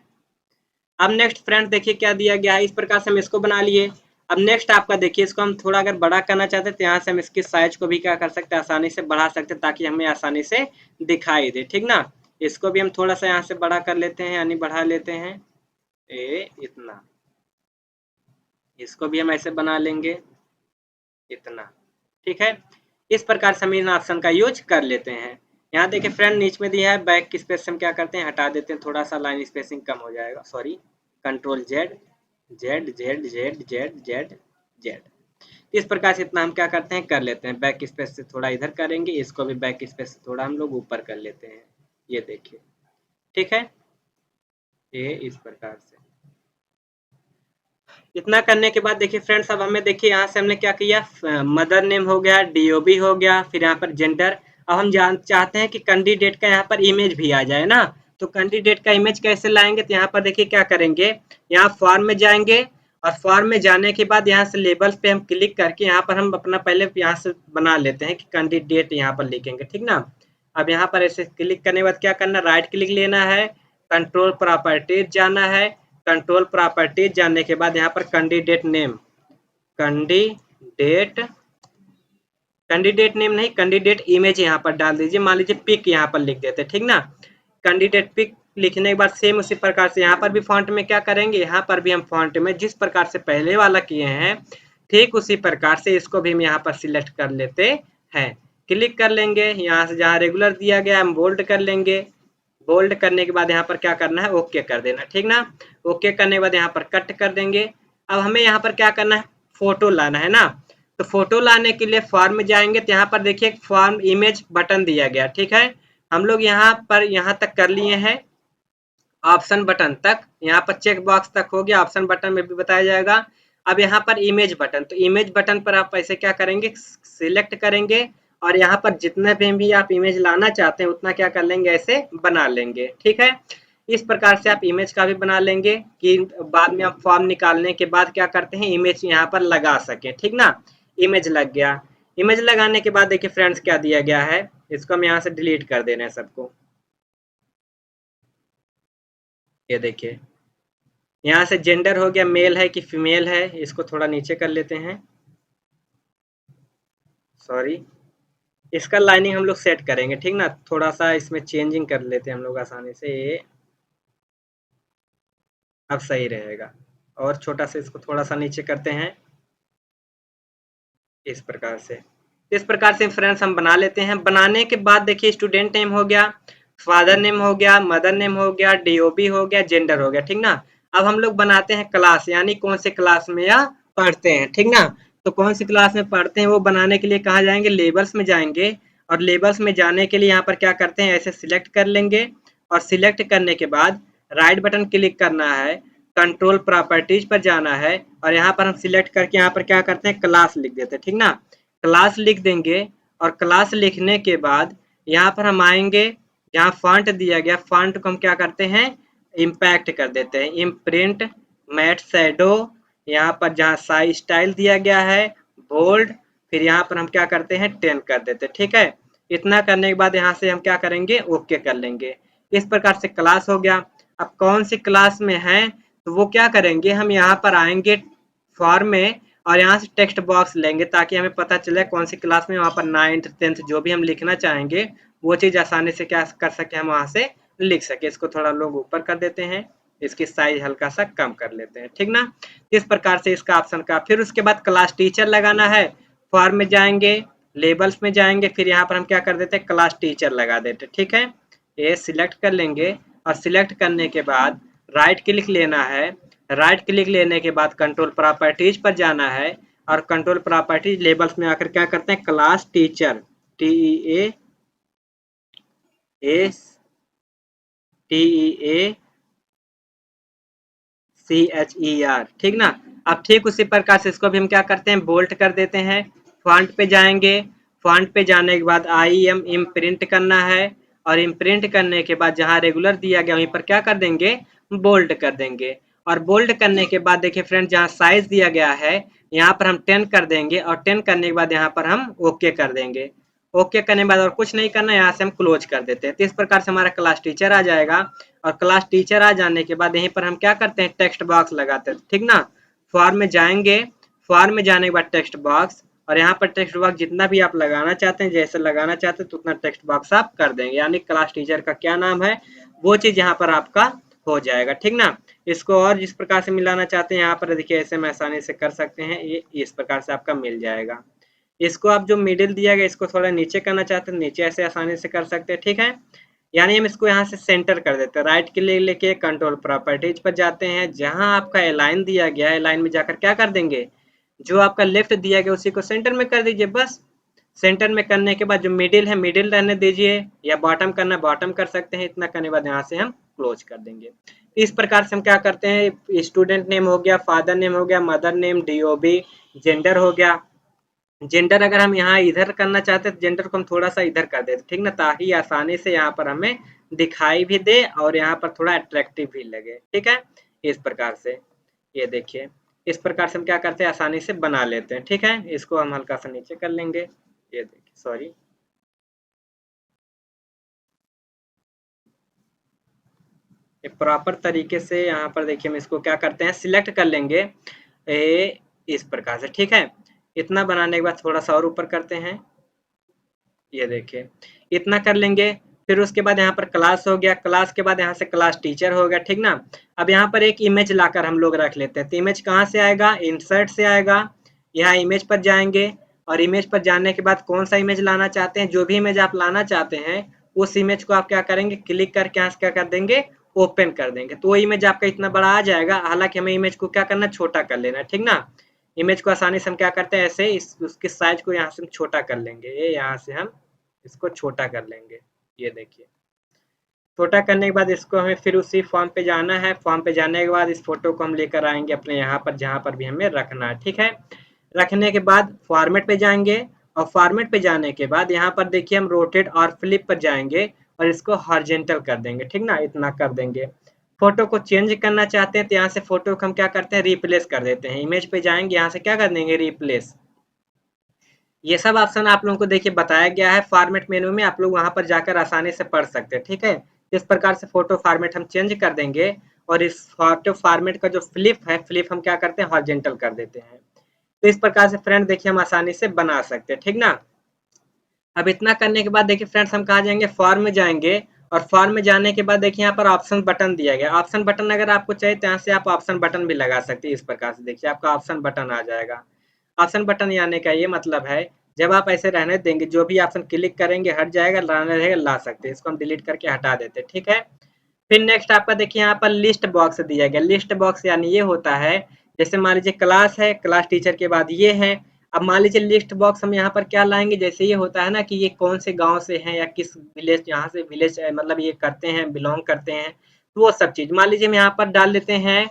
अब नेक्स्ट फ्रेंड देखिए क्या दिया गया है, इस प्रकार से हम इसको बना लिए। अब नेक्स्ट आपका देखिए इसको हम थोड़ा अगर बड़ा करना चाहते हैं तो यहाँ से हम इसकी साइज को भी क्या कर सकते हैं, आसानी से बढ़ा सकते हैं, ताकि हमें आसानी से दिखाई दे, ठीक ना। इसको भी हम थोड़ा सा यहाँ से बड़ा कर लेते हैं, यानी बढ़ा लेते हैं, इतना, इसको भी हम ऐसे बना लेंगे, इतना, ठीक है। इस प्रकार से हम इन ऑप्शन का यूज कर लेते हैं। यहाँ देखिए फ्रेंड नीचे में दिया है बैक स्पेस, हम क्या करते हैं हटा देते हैं, थोड़ा सा लाइन स्पेसिंग कम हो जाएगा, sorry, control Z, Z Z Z Z Z Z, इस प्रकार से इतना हम क्या करते हैं कर लेते हैं। बैक स्पेस से थोड़ा इधर करेंगे, इसको भी बैक स्पेस से थोड़ा हम लोग ऊपर कर लेते हैं, ये देखिए, ठीक है। ये इस प्रकार से इतना करने के बाद देखिए फ्रेंड्स, अब हमें देखिए यहाँ से हमने क्या किया, मदर नेम हो गया, DOB हो गया, फिर यहाँ पर जेंडर। अब हम चाहते हैं कि कैंडिडेट का यहाँ पर इमेज भी आ जाए ना, तो कैंडिडेट का इमेज कैसे लाएंगे, तो यहाँ पर देखिए क्या करेंगे, यहाँ फॉर्म में जाएंगे, और फॉर्म में जाने के बाद यहाँ से लेबल्स पे हम क्लिक करके यहाँ पर हम अपना पहले यहाँ से बना लेते हैं कि कैंडिडेट यहाँ पर लिखेंगे, ठीक ना। अब यहाँ पर ऐसे क्लिक करने के बाद क्या करना, राइट क्लिक लेना है, कंट्रोल प्रॉपर्टीज जाना है, कंट्रोल प्रॉपर्टीज जाने के बाद यहाँ पर candidate name, candidate candidate name नहीं, कैंडिडेट इमेज यहाँ पर डाल दीजिए, मान लीजिए पिक यहाँ पर लिख देते हैं, ठीक ना। कैंडिडेट पिक लिखने के बाद सेम उसी प्रकार से यहाँ पर भी फॉन्ट में क्या करेंगे, यहाँ पर भी हम फॉन्ट में जिस प्रकार से पहले वाला किए हैं ठीक उसी प्रकार से इसको भी हम यहाँ पर सिलेक्ट कर लेते हैं। क्लिक कर लेंगे, यहाँ से जहाँ रेगुलर दिया गया हम बोल्ड कर लेंगे, बोल्ड करने के बाद यहाँ पर क्या करना है, ओके कर देना, ठीक ना। ओके करने के बाद यहाँ पर कट कर देंगे। अब हमें यहाँ पर क्या करना है, फोटो लाना है ना, तो फोटो लाने के लिए फॉर्म में जाएंगे, तो यहाँ पर देखिए फॉर्म इमेज बटन दिया गया, ठीक है। हम लोग यहाँ पर यहाँ तक कर लिए हैं, ऑप्शन बटन तक, यहाँ पर चेक बॉक्स तक हो गया, ऑप्शन बटन में भी बताया जाएगा। अब यहाँ पर इमेज बटन, तो इमेज बटन पर आप ऐसे क्या करेंगे, सिलेक्ट करेंगे और यहाँ पर जितने भी आप इमेज लाना चाहते हैं उतना क्या कर लेंगे, ऐसे बना लेंगे। ठीक है, इस प्रकार से आप इमेज का भी बना लेंगे कि बाद में आप फॉर्म निकालने के बाद क्या करते हैं, इमेज यहाँ पर लगा सके। ठीक ना, इमेज लग गया। इमेज लगाने के बाद देखिए फ्रेंड्स क्या दिया गया है, इसको हम यहाँ से डिलीट कर दे रहे हैं सबको। ये देखिए यहाँ से जेंडर हो गया, मेल है कि फीमेल है, इसको थोड़ा नीचे कर लेते हैं, सॉरी। इसका लाइनिंग हम लोग सेट करेंगे, ठीक ना, थोड़ा सा इसमें चेंजिंग कर लेते हैं हम लोग आसानी से, ये अब सही रहेगा। और छोटा सा इसको थोड़ा सा नीचे करते हैं, इस प्रकार से। इस प्रकार से फ्रेंड्स हम बना लेते हैं। बनाने के बाद देखिए स्टूडेंट नेम हो गया, फादर नेम हो गया, मदर नेम हो गया, डीओबी हो गया, जेंडर हो गया। ठीक ना, अब हम लोग बनाते हैं क्लास, यानी कौन से क्लास में या पढ़ते हैं। ठीक ना, तो कौन सी क्लास में पढ़ते हैं वो बनाने के लिए कहाँ जाएंगे, लेबल्स में जाएंगे। और लेबल्स में जाने के लिए यहाँ पर क्या करते हैं, ऐसे सिलेक्ट कर लेंगे और सिलेक्ट करने के बाद राइट बटन क्लिक करना है, कंट्रोल प्रॉपर्टीज पर जाना है और यहाँ पर हम सिलेक्ट करके यहाँ पर क्या करते हैं, क्लास लिख देते हैं। ठीक ना, क्लास लिख देंगे और क्लास लिखने के बाद यहाँ पर हम आएंगे, जहाँ फॉन्ट दिया गया फॉन्ट को हम क्या करते हैं, इम्पैक्ट कर देते हैं, इम्प्रिंट, मैट शैडो, यहाँ पर जहाँ साइज स्टाइल दिया गया है बोल्ड, फिर यहाँ पर हम क्या करते हैं 10 कर देते हैं। ठीक है, इतना करने के बाद यहाँ से हम क्या करेंगे, ओके कर लेंगे। इस प्रकार से क्लास हो गया। अब कौन सी क्लास में है, तो वो क्या करेंगे, हम यहाँ पर आएंगे फॉर्म में और यहाँ से टेक्स्ट बॉक्स लेंगे ताकि हमें पता चले कौन सी क्लास में, वहाँ पर 9th 10th जो भी हम लिखना चाहेंगे वो चीज़ आसानी से क्या कर सके, हम वहाँ से लिख सके। इसको थोड़ा लोग ऊपर कर देते हैं, इसकी साइज हल्का सा कम कर लेते हैं। ठीक ना, इस प्रकार से इसका ऑप्शन का। फिर उसके बाद क्लास टीचर लगाना है, फॉर्म में जाएंगे, लेबल्स में जाएंगे, फिर यहाँ पर हम क्या कर देते हैं, क्लास टीचर लगा देते। ठीक है, ये सिलेक्ट कर लेंगे और सिलेक्ट करने के बाद राइट क्लिक लेना है, राइट क्लिक लेने के बाद कंट्रोल प्रॉपर्टीज पर जाना है और कंट्रोल प्रॉपर्टीज लेबल्स में आकर क्या करते हैं, क्लास टीचर, TEACHER। ठीक ना, अब ठीक उसी प्रकार से इसको भी हम क्या करते हैं, बोल्ट कर देते हैं। फॉन्ट पे जाएंगे, फॉन्ट पे जाने के बाद IM इम्प्रिंट करना है और इम्प्रिंट करने के बाद जहाँ रेगुलर दिया गया वहीं पर क्या कर देंगे, बोल्ड कर देंगे। और बोल्ड करने के बाद देखिए फ्रेंड, जहाँ साइज दिया गया है यहाँ पर हम 10 कर देंगे और 10 करने के बाद यहाँ पर हम ओके कर देंगे। ओके करने के बाद और कुछ नहीं करना, यहाँ से हम क्लोज कर देते हैं। तो इस प्रकार से हमारा क्लास टीचर आ जाएगा। और क्लास टीचर आ जाने के बाद यहीं पर हम क्या करते हैं, टेक्स्ट बॉक्स लगाते हैं। ठीक ना, फॉर्म में जाएंगे, फॉर्म में जाने के बाद टेक्स्ट बॉक्स, और यहाँ पर टेक्स्ट बॉक्स जितना भी आप लगाना चाहते हैं, जैसे लगाना चाहते हैं तो उतना टेक्स्ट बॉक्स आप कर देंगे, यानी क्लास टीचर का क्या नाम है वो चीज यहाँ पर आपका हो जाएगा। ठीक ना, इसको और जिस प्रकार से मिलाना चाहते हैं यहाँ पर देखिए ऐसे में आसानी से कर सकते हैं, ये इस प्रकार से आपका मिल जाएगा। इसको आप जो मिडिल दिया गया इसको थोड़ा नीचे करना चाहते हैं, नीचे ऐसे आसानी से कर सकते हैं। ठीक है, यानी हम इसको यहाँ से सेंटर कर देते हैं, राइट क्लिक लेके कंट्रोल प्रॉपर्टीज पर जाते हैं, जहां आपका अलाइन दिया गया है अलाइन में जाकर क्या कर देंगे, जो आपका लेफ्ट दिया गया उसी को सेंटर में कर दीजिए बस। सेंटर में करने के बाद जो मिडिल है मिडिल रहने दीजिए, या बॉटम करना बॉटम कर सकते हैं। इतना करने के बाद यहाँ से हम क्लोज कर देंगे। इस प्रकार से हम क्या करते हैं, स्टूडेंट नेम हो गया, फादर नेम हो गया, मदर नेम, डीओबी, जेंडर हो गया। जेंडर अगर हम यहाँ इधर करना चाहते हैं तो जेंडर को हम थोड़ा सा इधर कर देते, ठीक ना, ताकि आसानी से यहाँ पर हमें दिखाई भी दे और यहाँ पर थोड़ा अट्रैक्टिव भी लगे। ठीक है, इस प्रकार से ये देखिए, इस प्रकार से हम क्या करते हैं, आसानी से बना लेते हैं। ठीक है, इसको हम हल्का सा नीचे कर लेंगे, ये देखिए, सॉरी। ये प्रॉपर तरीके से यहाँ पर देखिए हम इसको क्या करते हैं, सिलेक्ट कर लेंगे इस प्रकार से। ठीक है, इतना बनाने के बाद थोड़ा सा और ऊपर करते हैं, ये देखिए इतना कर लेंगे। फिर उसके बाद यहाँ पर क्लास हो गया, क्लास के बाद यहाँ से क्लास टीचर हो गया। ठीक ना, अब यहाँ पर एक इमेज लाकर हम लोग रख लेते हैं। तो इमेज कहाँ से आएगा, इंसर्ट से आएगा। यहाँ इमेज पर जाएंगे और इमेज पर जाने के बाद कौन सा इमेज लाना चाहते हैं, जो भी इमेज आप लाना चाहते हैं उस इमेज को आप क्या करेंगे, क्लिक करके यहाँ से क्या कर देंगे, ओपन कर देंगे। तो वो इमेज आपका इतना बड़ा आ जाएगा। हालांकि हमें इमेज को क्या करना, छोटा कर लेना है। ठीक ना, इमेज को आसानी से हम क्या करते हैं, ऐसे उसके साइज को यहाँ से हम छोटा कर लेंगे, ये यहाँ से हम इसको छोटा कर लेंगे, ये देखिए। छोटा करने के बाद इसको हमें फिर उसी फॉर्म पे जाना है। फॉर्म पे जाने के बाद इस फोटो को हम लेकर आएंगे अपने यहाँ पर, जहाँ पर भी हमें रखना है। ठीक है, रखने के बाद फॉर्मेट पे जाएंगे, और फॉर्मेट पे जाने के बाद यहाँ पर देखिए हम रोटेट और फ्लिप पर जाएंगे और इसको हॉरिजॉन्टल कर देंगे। ठीक ना, इतना कर देंगे। फोटो को चेंज करना चाहते हैं तो यहाँ से फोटो को हम क्या करते हैं, रिप्लेस कर देते हैं। इमेज पे जाएंगे, यहाँ से क्या कर देंगे, रिप्लेस। ये सब ऑप्शन आप लोगों को देखिए बताया गया है फॉर्मेट मेनू में, आप लोग वहां पर जाकर आसानी से पढ़ सकते हैं। ठीक है, इस प्रकार से फोटो फॉर्मेट हम चेंज कर देंगे, और इस फोटो फॉर्मेट का जो फ्लिप है, फ्लिप हम क्या करते हैं, हॉरिजॉन्टल कर देते हैं। तो इस प्रकार से फ्रेंड देखिए हम आसानी से बना सकते हैं। ठीक ना, अब इतना करने के बाद देखिए फ्रेंड्स हम कहाँ जाएंगे, फॉर्म में जाएंगे, और फॉर्म में जाने के बाद देखिए यहाँ पर ऑप्शन बटन दिया गया। ऑप्शन बटन अगर आपको चाहिए तो यहाँ से आप ऑप्शन बटन भी लगा सकते हैं। इस प्रकार से देखिए आपका ऑप्शन बटन आ जाएगा। ऑप्शन बटन आने का ये मतलब है, जब आप ऐसे रहने देंगे, जो भी ऑप्शन क्लिक करेंगे हट जाएगा, लाना रहेगा ला सकते हैं। इसको हम डिलीट करके हटा देते हैं। ठीक है, फिर नेक्स्ट आपका देखिए यहाँ पर लिस्ट बॉक्स दिया गया। लिस्ट बॉक्स यानी ये होता है, जैसे मान लीजिए क्लास है, क्लास टीचर के बाद ये है। अब मान लीजिए लिस्ट बॉक्स हम यहाँ पर क्या लाएंगे, जैसे ये होता है ना कि ये कौन से गांव से हैं या किस विलेज, यहाँ से विलेज मतलब ये करते हैं, बिलोंग करते हैं, तो वो सब चीज मान लीजिए हम यहाँ पर डाल देते हैं।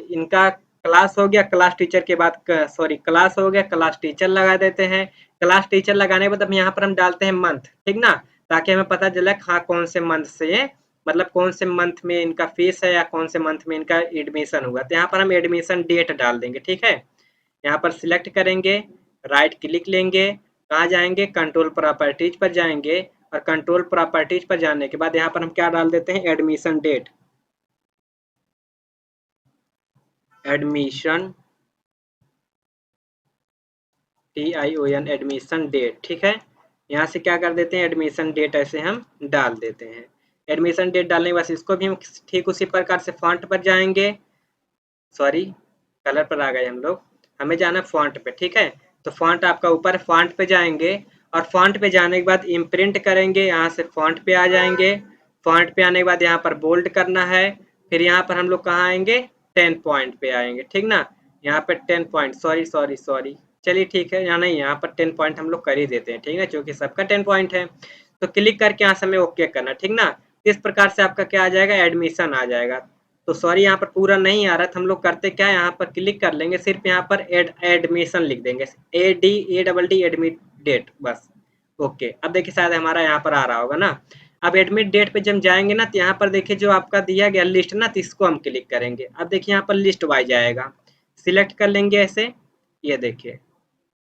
इनका क्लास हो गया, क्लास टीचर के बाद सॉरी क्लास हो गया, क्लास टीचर लगा देते हैं। क्लास टीचर लगाने के बाद अब यहाँ पर हम डालते हैं मंथ। ठीक ना, ताकि हमें पता चले हाँ कौन से मंथ से, मतलब कौन से मंथ में इनका फीस है या कौन से मंथ में इनका एडमिशन हुआ। तो यहाँ पर हम एडमिशन डेट डाल देंगे। ठीक है, यहाँ पर सिलेक्ट करेंगे, राइट क्लिक लेंगे, कहाँ जाएंगे, कंट्रोल प्रॉपर्टीज पर जाएंगे, और कंट्रोल प्रॉपर्टीज पर जाने के बाद यहाँ पर हम क्या डाल देते हैं, admission date. Admission TION admission date. ठीक है, यहाँ से क्या कर देते हैं, एडमिशन डेट ऐसे हम डाल देते हैं। एडमिशन डेट डालने के बाद इसको भी हम ठीक उसी प्रकार से फॉन्ट पर जाएंगे, सॉरी कलर पर आ गए हम लोग, हमें जाना फॉन्ट पे। ठीक है, तो फॉन्ट आपका ऊपर, फॉन्ट पे जाएंगे, और फॉन्ट पे जाने के बाद इम्प्रिंट करेंगे, यहाँ से फॉन्ट पे आ जाएंगे। फॉन्ट पे आने के बाद यहाँ पर बोल्ड करना है, फिर यहाँ पर हम लोग कहाँ आएंगे, 10 पॉइंट पे आएंगे। ठीक ना, यहाँ पे 10 पॉइंट, सॉरी सॉरी सॉरी, चलिए ठीक है, यहाँ नहीं, यहाँ पर 10 पॉइंट हम लोग कर ही देते हैं। ठीक है, क्योंकि सबका 10 पॉइंट है। तो क्लिक करके यहाँ से हमें ओके करना। ठीक ना, इस प्रकार से आपका क्या आ जाएगा, एडमिशन आ जाएगा। तो सॉरी यहाँ पर पूरा नहीं आ रहा था, हम लोग करते क्या, यहाँ पर क्लिक कर लेंगे, सिर्फ यहाँ पर एडमिशन लिख देंगे, ADADD एडमिट डेट, बस। ओके, अब देखिए शायद हमारा यहाँ पर आ रहा होगा ना। अब एडमिट डेट पे जब जाएंगे ना, तो यहाँ पर देखिए जो आपका दिया गया लिस्ट ना, तो इसको हम क्लिक करेंगे। अब देखिए यहाँ पर लिस्ट वाइज आएगा, सिलेक्ट कर लेंगे ऐसे, ये देखिए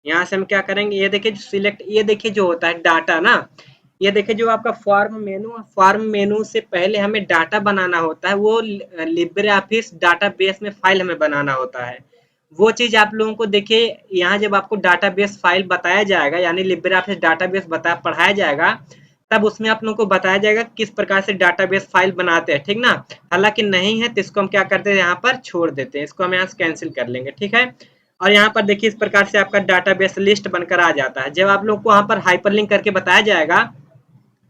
यहाँ से हम क्या करेंगे, ये देखिए सिलेक्ट, ये देखिए जो होता है डाटा ना, ये देखिए जो आपका फॉर्म मेनू से पहले हमें डाटा बनाना होता है, वो लिब्रे ऑफिस डाटाबेस में फाइल हमें बनाना होता है। वो चीज आप लोगों को देखिए, यहाँ जब आपको डाटाबेस फाइल बताया जाएगा, यानी लिब्रे ऑफिस डाटाबेस पढ़ाया जाएगा, तब उसमें आप लोगों को बताया जाएगा किस प्रकार से डाटाबेस फाइल बनाते हैं। ठीक ना, हालांकि नहीं है तो इसको हम क्या करते हैं, यहाँ पर छोड़ देते हैं, इसको हम यहाँ से कैंसिल कर लेंगे। ठीक है, और यहाँ पर देखिए इस प्रकार से आपका डाटाबेस लिस्ट बनकर आ जाता है। जब आप लोग को वहाँ पर हाइपरलिंक करके बताया जाएगा,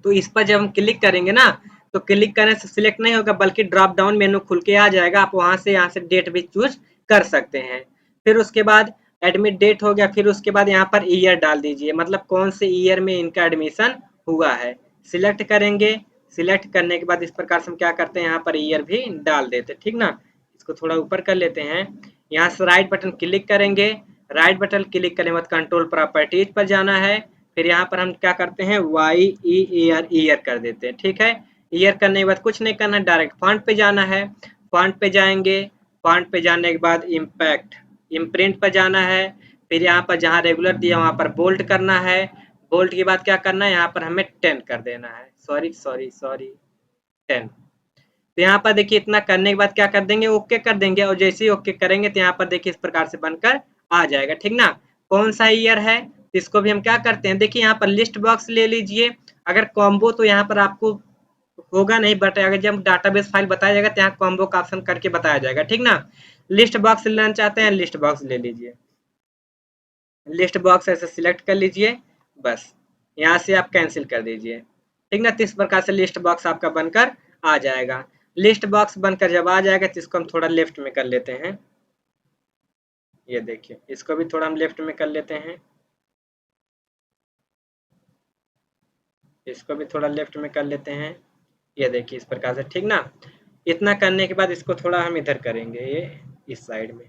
तो इस पर जब हम क्लिक करेंगे ना, तो क्लिक करने से सिलेक्ट नहीं होगा, बल्कि ड्रॉप डाउन मेनू खुल के आ जाएगा, आप वहां से यहाँ से डेट भी चूज कर सकते हैं। फिर उसके बाद एडमिट डेट हो गया, फिर उसके बाद यहाँ पर ईयर डाल दीजिए, मतलब कौन से ईयर में इनका एडमिशन हुआ है, सिलेक्ट करेंगे। सिलेक्ट करने के बाद इस प्रकार से हम क्या करते हैं, यहाँ पर ईयर भी डाल देते हैं। ठीक ना, इसको थोड़ा ऊपर कर लेते हैं, यहाँ से राइट बटन क्लिक करेंगे। राइट बटन क्लिक करने के बाद कंट्रोल प्रॉपर्टीज पर जाना है, फिर यहाँ पर हम क्या करते हैं, YEAR ईयर कर देते हैं। ठीक है, ईयर करने के बाद कुछ नहीं करना, डायरेक्ट फॉन्ट पे जाना है। फॉन्ट पे जाएंगे, फॉन्ट पे जाने के बाद इम्पैक्ट इम्प्रिंट पर जाना है, फिर यहाँ पर जहाँ रेगुलर दिया वहाँ पर बोल्ड करना है। बोल्ड के बाद क्या करना है, यहाँ पर हमें 10 कर देना है, सॉरी सॉरी सॉरी 10। तो यहाँ पर देखिए इतना करने के बाद क्या कर देंगे, ओके कर देंगे, और जैसे ही ओके करेंगे तो यहाँ पर देखिए इस प्रकार से बनकर आ जाएगा। ठीक ना, कौन सा ईयर है, इसको भी हम क्या करते हैं, देखिए यहाँ पर लिस्ट बॉक्स ले लीजिए। अगर कॉम्बो तो यहाँ पर आपको होगा नहीं, बट अगर जब डाटाबेस फाइल बताया जाएगा तो यहाँ कॉम्बो का ऑप्शन करके बताया जाएगा। ठीक ना, लिस्ट बॉक्स लेना चाहते हैं, लिस्ट बॉक्स ले लीजिए, लिस्ट बॉक्स ऐसे सिलेक्ट कर लीजिए, बस यहाँ से आप कैंसिल कर दीजिए। ठीक ना, तो इस प्रकार से लिस्ट बॉक्स आपका बनकर आ जाएगा। लिस्ट बॉक्स बनकर जब आ जाएगा तो इसको हम थोड़ा लेफ्ट में कर लेते हैं, ये देखिए इसको भी थोड़ा हम लेफ्ट में कर लेते हैं, इसको भी थोड़ा लेफ्ट में कर लेते हैं, ये देखिए इस प्रकार से, ठीक ना। इतना करने के बाद इसको थोड़ा हम इधर करेंगे, ये इस साइड में,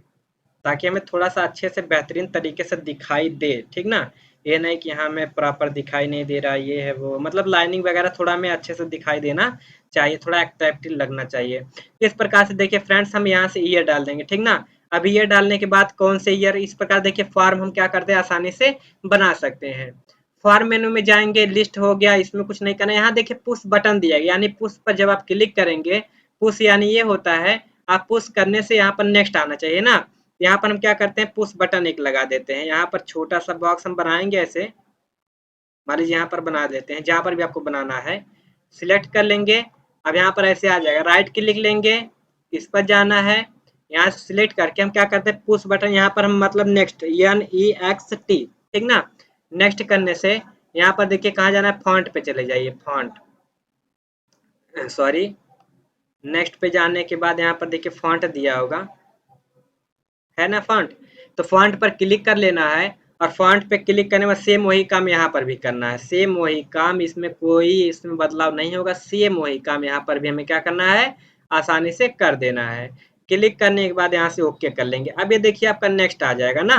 ताकि हमें थोड़ा सा अच्छे से बेहतरीन तरीके से दिखाई दे, ठीक ना। ये नहीं कि हाँ हमें प्रॉपर दिखाई नहीं दे रहा, ये है वो, मतलब लाइनिंग वगैरह थोड़ा हमें अच्छे से दिखाई देना चाहिए, थोड़ा अट्रैक्टिव लगना चाहिए। इस प्रकार से देखिए फ्रेंड्स, हम यहाँ से ईयर डाल देंगे, ठीक ना। अब ईयर डालने के बाद कौन से ईयर, इस प्रकार देखिए फॉर्म हम क्या करते हैं, आसानी से बना सकते हैं। फॉर्म मेनू में जाएंगे, लिस्ट हो गया, इसमें कुछ नहीं करना है। यहाँ देखिए पुश बटन दिया गया, यानी पुश पर जब आप क्लिक करेंगे, पुश यानी ये होता है, आप पुश करने से यहाँ पर नेक्स्ट आना चाहिए ना। यहाँ पर हम क्या करते हैं, पुश बटन एक लगा देते हैं। यहाँ पर छोटा सा बॉक्स हम बनाएंगे ऐसे, मान लीजिए यहाँ पर बना देते हैं, जहाँ पर भी आपको बनाना है सिलेक्ट कर लेंगे। अब यहाँ पर ऐसे आ जाएगा, राइट क्लिक लेंगे, इस पर जाना है, यहाँ से सिलेक्ट करके हम क्या करते हैं, पुश बटन, यहाँ पर हम मतलब नेक्स्ट, NEXT, ठीक ना। नेक्स्ट करने से यहाँ पर देखिए कहाँ जाना है, फॉन्ट पे चले जाइए, फॉन्ट, सॉरी, नेक्स्ट पे जाने के बाद यहाँ पर देखिए फॉन्ट दिया होगा, है ना फॉन्ट। तो फॉन्ट पर क्लिक कर लेना है, और फॉन्ट पे क्लिक करने में सेम वही काम यहाँ पर भी करना है, सेम वही काम, इसमें कोई इसमें बदलाव नहीं होगा, सेम वही काम यहाँ पर भी हमें क्या करना है, आसानी से कर देना है। क्लिक करने के बाद यहाँ से ओके कर लेंगे। अब ये देखिए आपका नेक्स्ट आ जाएगा ना।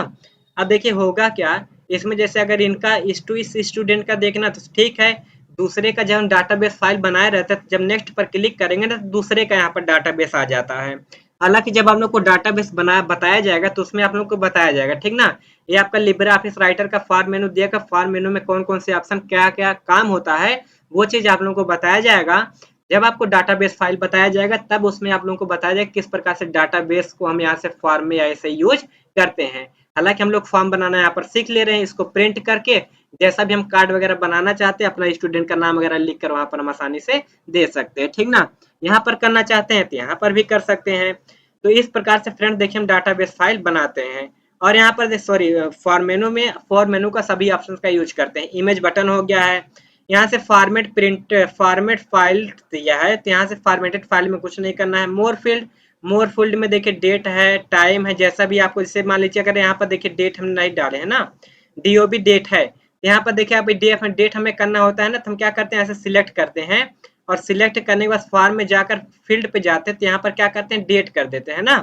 अब देखिए होगा क्या, इसमें जैसे अगर इनका इस स्टूडेंट का देखना तो ठीक है, दूसरे का जब हम डाटाबेस फाइल बनाए रहते हैं, जब नेक्स्ट पर क्लिक करेंगे ना, तो दूसरे का यहाँ पर डाटाबेस आ जाता है। हालांकि जब आप लोग को डाटाबेस बना बताया जाएगा तो उसमें आप लोग को बताया जाएगा, ठीक ना। ये आपका लिब्रे ऑफिस राइटर का फॉर्म मेनू दिएगा, फॉर्म मेनू में कौन कौन से ऑप्शन क्या क्या काम होता है, वो चीज आप लोगों को बताया जाएगा। जब आपको डाटाबेस फाइल बताया जाएगा तब उसमें आप लोगों को बताया जाएगा किस प्रकार से डाटाबेस को हम यहाँ से फॉर्म में ऐसे यूज करते हैं। हालांकि हम लोग फॉर्म बनाना यहाँ पर सीख ले रहे हैं, इसको प्रिंट करके जैसा भी हम कार्ड वगैरह बनाना चाहते हैं, अपना स्टूडेंट का नाम वगैरह लिख कर वहां पर हम आसानी से दे सकते हैं, ठीक ना। यहाँ पर करना चाहते हैं तो यहाँ पर भी कर सकते हैं। तो इस प्रकार से फ्रेंड देखिए हम डाटाबेस फाइल बनाते हैं। और यहाँ पर सॉरी, फॉर मेनू का सभी ऑप्शन का यूज करते हैं। इमेज बटन हो गया है, यहाँ से फॉर्मेट फाइल दिया है, तो यहाँ से फॉर्मेटेड फाइल में कुछ नहीं करना है। मोर फील्ड में देखिए डेट है, टाइम है, जैसा भी आपको, जैसे मान लीजिए अगर यहाँ पर देखिए डेट हम नहीं डाले है ना, DOB डेट है, यहाँ पर देखिए आप डेट हमें करना होता है ना, तो हम क्या करते हैं, ऐसे सिलेक्ट करते हैं, और सिलेक्ट करने के बाद फॉर्म में जाकर फील्ड पे जाते हैं, तो यहाँ पर क्या करते हैं, डेट कर देते हैं ना।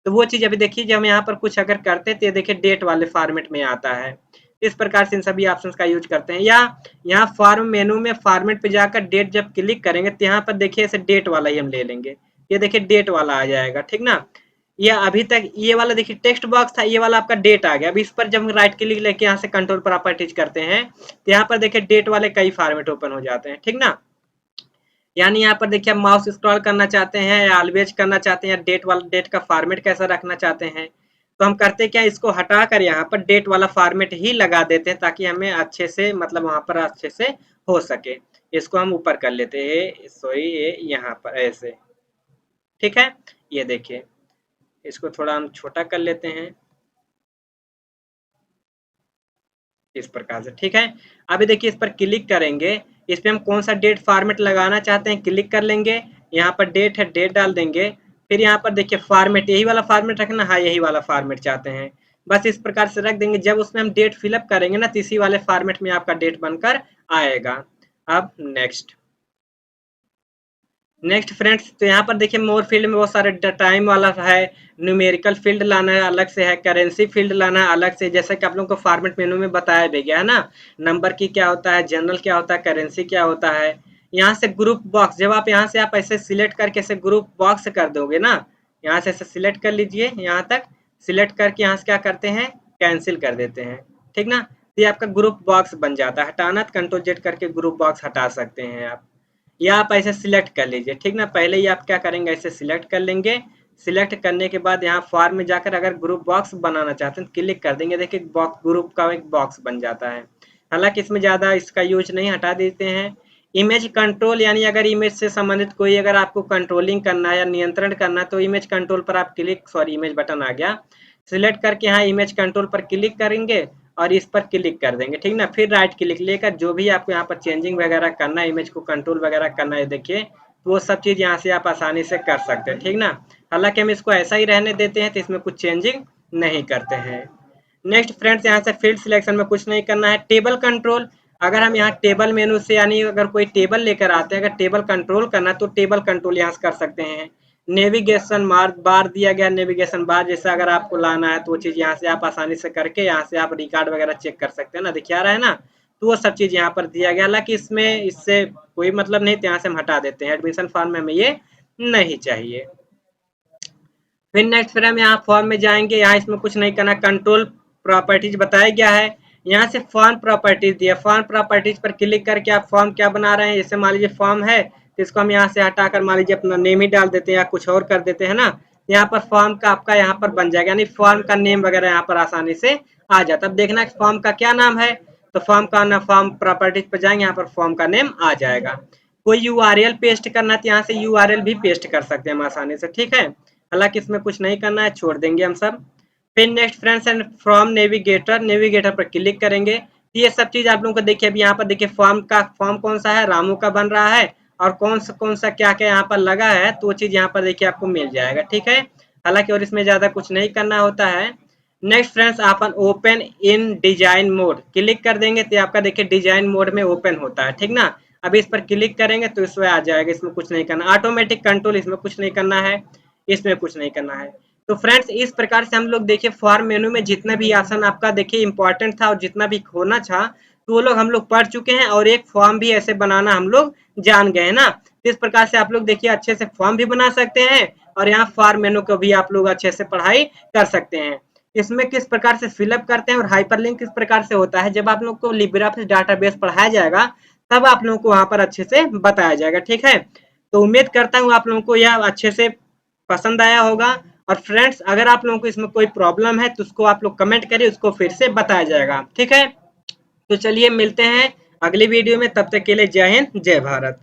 तो वो चीज अभी देखिए, जब हम यहाँ पर कुछ अगर करते हैं तो ये देखिए डेट वाले फॉर्मेट में आता है। इस प्रकार से इन सभी ऑप्शंस का यूज करते हैं। या यहाँ फॉर्म मेनू में फॉर्मेट पे जाकर डेट जब क्लिक करेंगे तो यहाँ पर देखिए ऐसे डेट वाला ही हम ले लेंगे, ये देखिए डेट वाला आ जाएगा, ठीक ना। ये अभी तक ये वाला देखिए टेक्स्ट बॉक्स था, ये वाला आपका डेट आ गया। अब इस पर जब हम राइट क्लिक लेके यहाँ से कंट्रोल प्रॉपर्टीज करते हैं तो यहाँ पर देखिए डेट वाले कई फॉर्मेट ओपन हो जाते हैं, ठीक ना। यानी यहाँ पर देखिए आप माउस स्क्रॉल करना चाहते हैं या ऑलवेज करना चाहते हैं, या डेट वाला डेट का फॉर्मेट कैसा रखना चाहते हैं, तो हम करते क्या, इसको हटा कर यहाँ पर डेट वाला फॉर्मेट ही लगा देते हैं, ताकि हमें अच्छे से मतलब वहां पर अच्छे से हो सके। इसको हम ऊपर कर लेते हैं, सॉरी ये यहाँ पर ऐसे, ठीक है। ये देखिए इसको थोड़ा हम छोटा कर लेते हैं इस प्रकार से, ठीक है। अभी देखिए इस पर क्लिक करेंगे, इस पे हम कौन सा डेट फॉर्मेट लगाना चाहते हैं क्लिक कर लेंगे, यहाँ पर डेट है, डेट डाल देंगे। फिर यहाँ पर देखिए फॉर्मेट, यही वाला फॉर्मेट रखना, हाँ यही वाला फॉर्मेट चाहते हैं, बस इस प्रकार से रख देंगे। जब उसमें हम डेट फिलअप करेंगे ना, तो इसी वाले फॉर्मेट में आपका डेट बनकर आएगा। अब नेक्स्ट, नेक्स्ट फ्रेंड्स, तो यहाँ पर देखिए मोर फील्ड में बहुत सारे टाइम वाला है, न्यूमेरिकल फील्ड लाना है अलग से है, करेंसी फील्ड लाना है अलग से, जैसे कि आप लोगों को फॉर्मेट मेनू में बताया भी गया है ना। नंबर की क्या होता है, जनरल क्या होता है, करेंसी क्या होता है। यहाँ से ग्रुप बॉक्स, जब आप यहाँ से आप ऐसे सिलेक्ट करके ऐसे ग्रुप बॉक्स कर दोगे ना, यहाँ से ऐसे सिलेक्ट कर लीजिए, यहाँ तक सिलेक्ट करके यहाँ से क्या करते हैं, कैंसिल कर देते हैं, ठीक ना। तो ये आपका ग्रुप बॉक्स बन जाता है। हटाना तो कंट्रोल Z करके ग्रुप बॉक्स हटा सकते हैं आप, या आप ऐसे सिलेक्ट कर लीजिए, ठीक ना। पहले ही आप क्या करेंगे, ऐसे सिलेक्ट कर लेंगे। सिलेक्ट करने के बाद यहाँ फॉर्म में जाकर अगर ग्रुप बॉक्स बनाना चाहते हैं तो क्लिक कर देंगे, देखिए बॉक्स, ग्रुप का एक बॉक्स बन जाता है। हालांकि इसमें ज़्यादा इसका यूज नहीं, हटा देते हैं। इमेज कंट्रोल, यानी अगर इमेज से संबंधित कोई अगर आपको कंट्रोलिंग करना है या नियंत्रण करना है, तो इमेज कंट्रोल पर आप क्लिक, सॉरी इमेज बटन आ गया, सिलेक्ट करके यहाँ इमेज कंट्रोल पर क्लिक करेंगे और इस पर क्लिक कर देंगे, ठीक ना। फिर राइट क्लिक लेकर जो भी आपको यहाँ पर चेंजिंग वगैरह करना है, इमेज को कंट्रोल वगैरह करना है, देखिए तो वो सब चीज़ यहाँ से आप आसानी से कर सकते हैं, ठीक ना। हालांकि हम इसको ऐसा ही रहने देते हैं, तो इसमें कुछ चेंजिंग नहीं करते हैं। नेक्स्ट फ्रेंड्स, यहाँ से फील्ड सिलेक्शन में कुछ नहीं करना है। टेबल कंट्रोल, अगर हम यहाँ टेबल मेनू से यानी अगर कोई टेबल लेकर आते हैं, अगर टेबल कंट्रोल करना तो टेबल कंट्रोल यहाँ से कर सकते हैं। नेविगेशन मार बार दिया गया, नेविगेशन बार जैसे अगर आपको लाना है तो वो चीज़ यहाँ से आप आसानी से करके यहाँ से आप रिकॉर्ड वगैरह चेक कर सकते हैं ना, दिखा रहा है ना। तो वो सब चीज़ यहाँ पर दिया गया, हालांकि इसमें इससे कोई मतलब नहीं, तो यहाँ से हम हटा देते हैं, एडमिशन फॉर्म में हमें ये नहीं चाहिए। फिर नेक्स्ट फिर हम यहाँ फॉर्म में जाएंगे, यहाँ इसमें कुछ नहीं करना, कंट्रोल प्रॉपर्टीज बताया गया है। यहाँ से फॉर्म प्रॉपर्टीज दिया, फॉर्म प्रॉपर्टीज पर क्लिक करके आप फॉर्म क्या बना रहे हैं, जैसे मान लीजिए फॉर्म है तो इसको हम यहाँ से हटाकर मान लीजिए अपना नेम ही डाल देते हैं या कुछ और कर देते हैं ना। यहाँ पर फॉर्म का आपका यहाँ पर बन जाएगा, यानी फॉर्म का नेम वगैरह यहाँ पर आसानी से आ जाता है। अब देखना फॉर्म का क्या नाम है, तो फॉर्म का ना फॉर्म प्रॉपर्टीज पर जाएंगे, यहाँ पर फॉर्म का नेम आ जाएगा। कोई यूआरएल पेस्ट करना है तो यहाँ से यूआरएल भी पेस्ट कर सकते हैं हम आसानी से, ठीक है। हालांकि इसमें कुछ नहीं करना है, छोड़ देंगे हम सब। फिर next friends and from navigator, navigator पर क्लिक करेंगे। ये सब चीज आप लोगों को देखिए, अभी यहाँ पर देखिए फॉर्म कौन सा है, रामू का बन रहा है, और कौन सा क्या क्या यहाँ पर लगा है तो वो चीज यहाँ पर देखिए आपको मिल जाएगा, ठीक है। हालांकि और इसमें ज्यादा कुछ नहीं करना होता है। Next friends upon open in design mode click कर देंगे तो आपका देखिए डिजाइन मोड में ओपन होता है, ठीक ना। अभी इस पर क्लिक करेंगे तो इसमें आ जाएगा, इसमें कुछ नहीं करना। ऑटोमेटिक कंट्रोल, इसमें कुछ नहीं करना है, इसमें कुछ नहीं करना है। तो फ्रेंड्स इस प्रकार से हम लोग देखिए फॉर्म मेनू में जितना भी ऑप्शन आपका देखिए इंपॉर्टेंट था और जितना भी होना था तो वो लोग हम लोग पढ़ चुके हैं, और एक फॉर्म भी ऐसे बनाना हम लोग जान गए ना। तो इस प्रकार से आप लोग देखिए अच्छे से फॉर्म भी बना सकते हैं, और यहाँ फॉर्म मेनू को भी आप लोग अच्छे से पढ़ाई कर सकते हैं। इसमें किस प्रकार से फिलअप करते हैं और हाइपरलिंक किस प्रकार से होता है, जब आप लोग को लिब्रियोफिस डाटाबेस पढ़ाया जाएगा तब आप लोगों को वहां पर अच्छे से बताया जाएगा, ठीक है। तो उम्मीद करता हूँ आप लोगों को यह अच्छे से पसंद आया होगा। और फ्रेंड्स अगर आप लोगों को इसमें कोई प्रॉब्लम है तो उसको आप लोग कमेंट करिए, उसको फिर से बताया जाएगा, ठीक है। तो चलिए मिलते हैं अगली वीडियो में, तब तक के लिए जय हिंद जय भारत।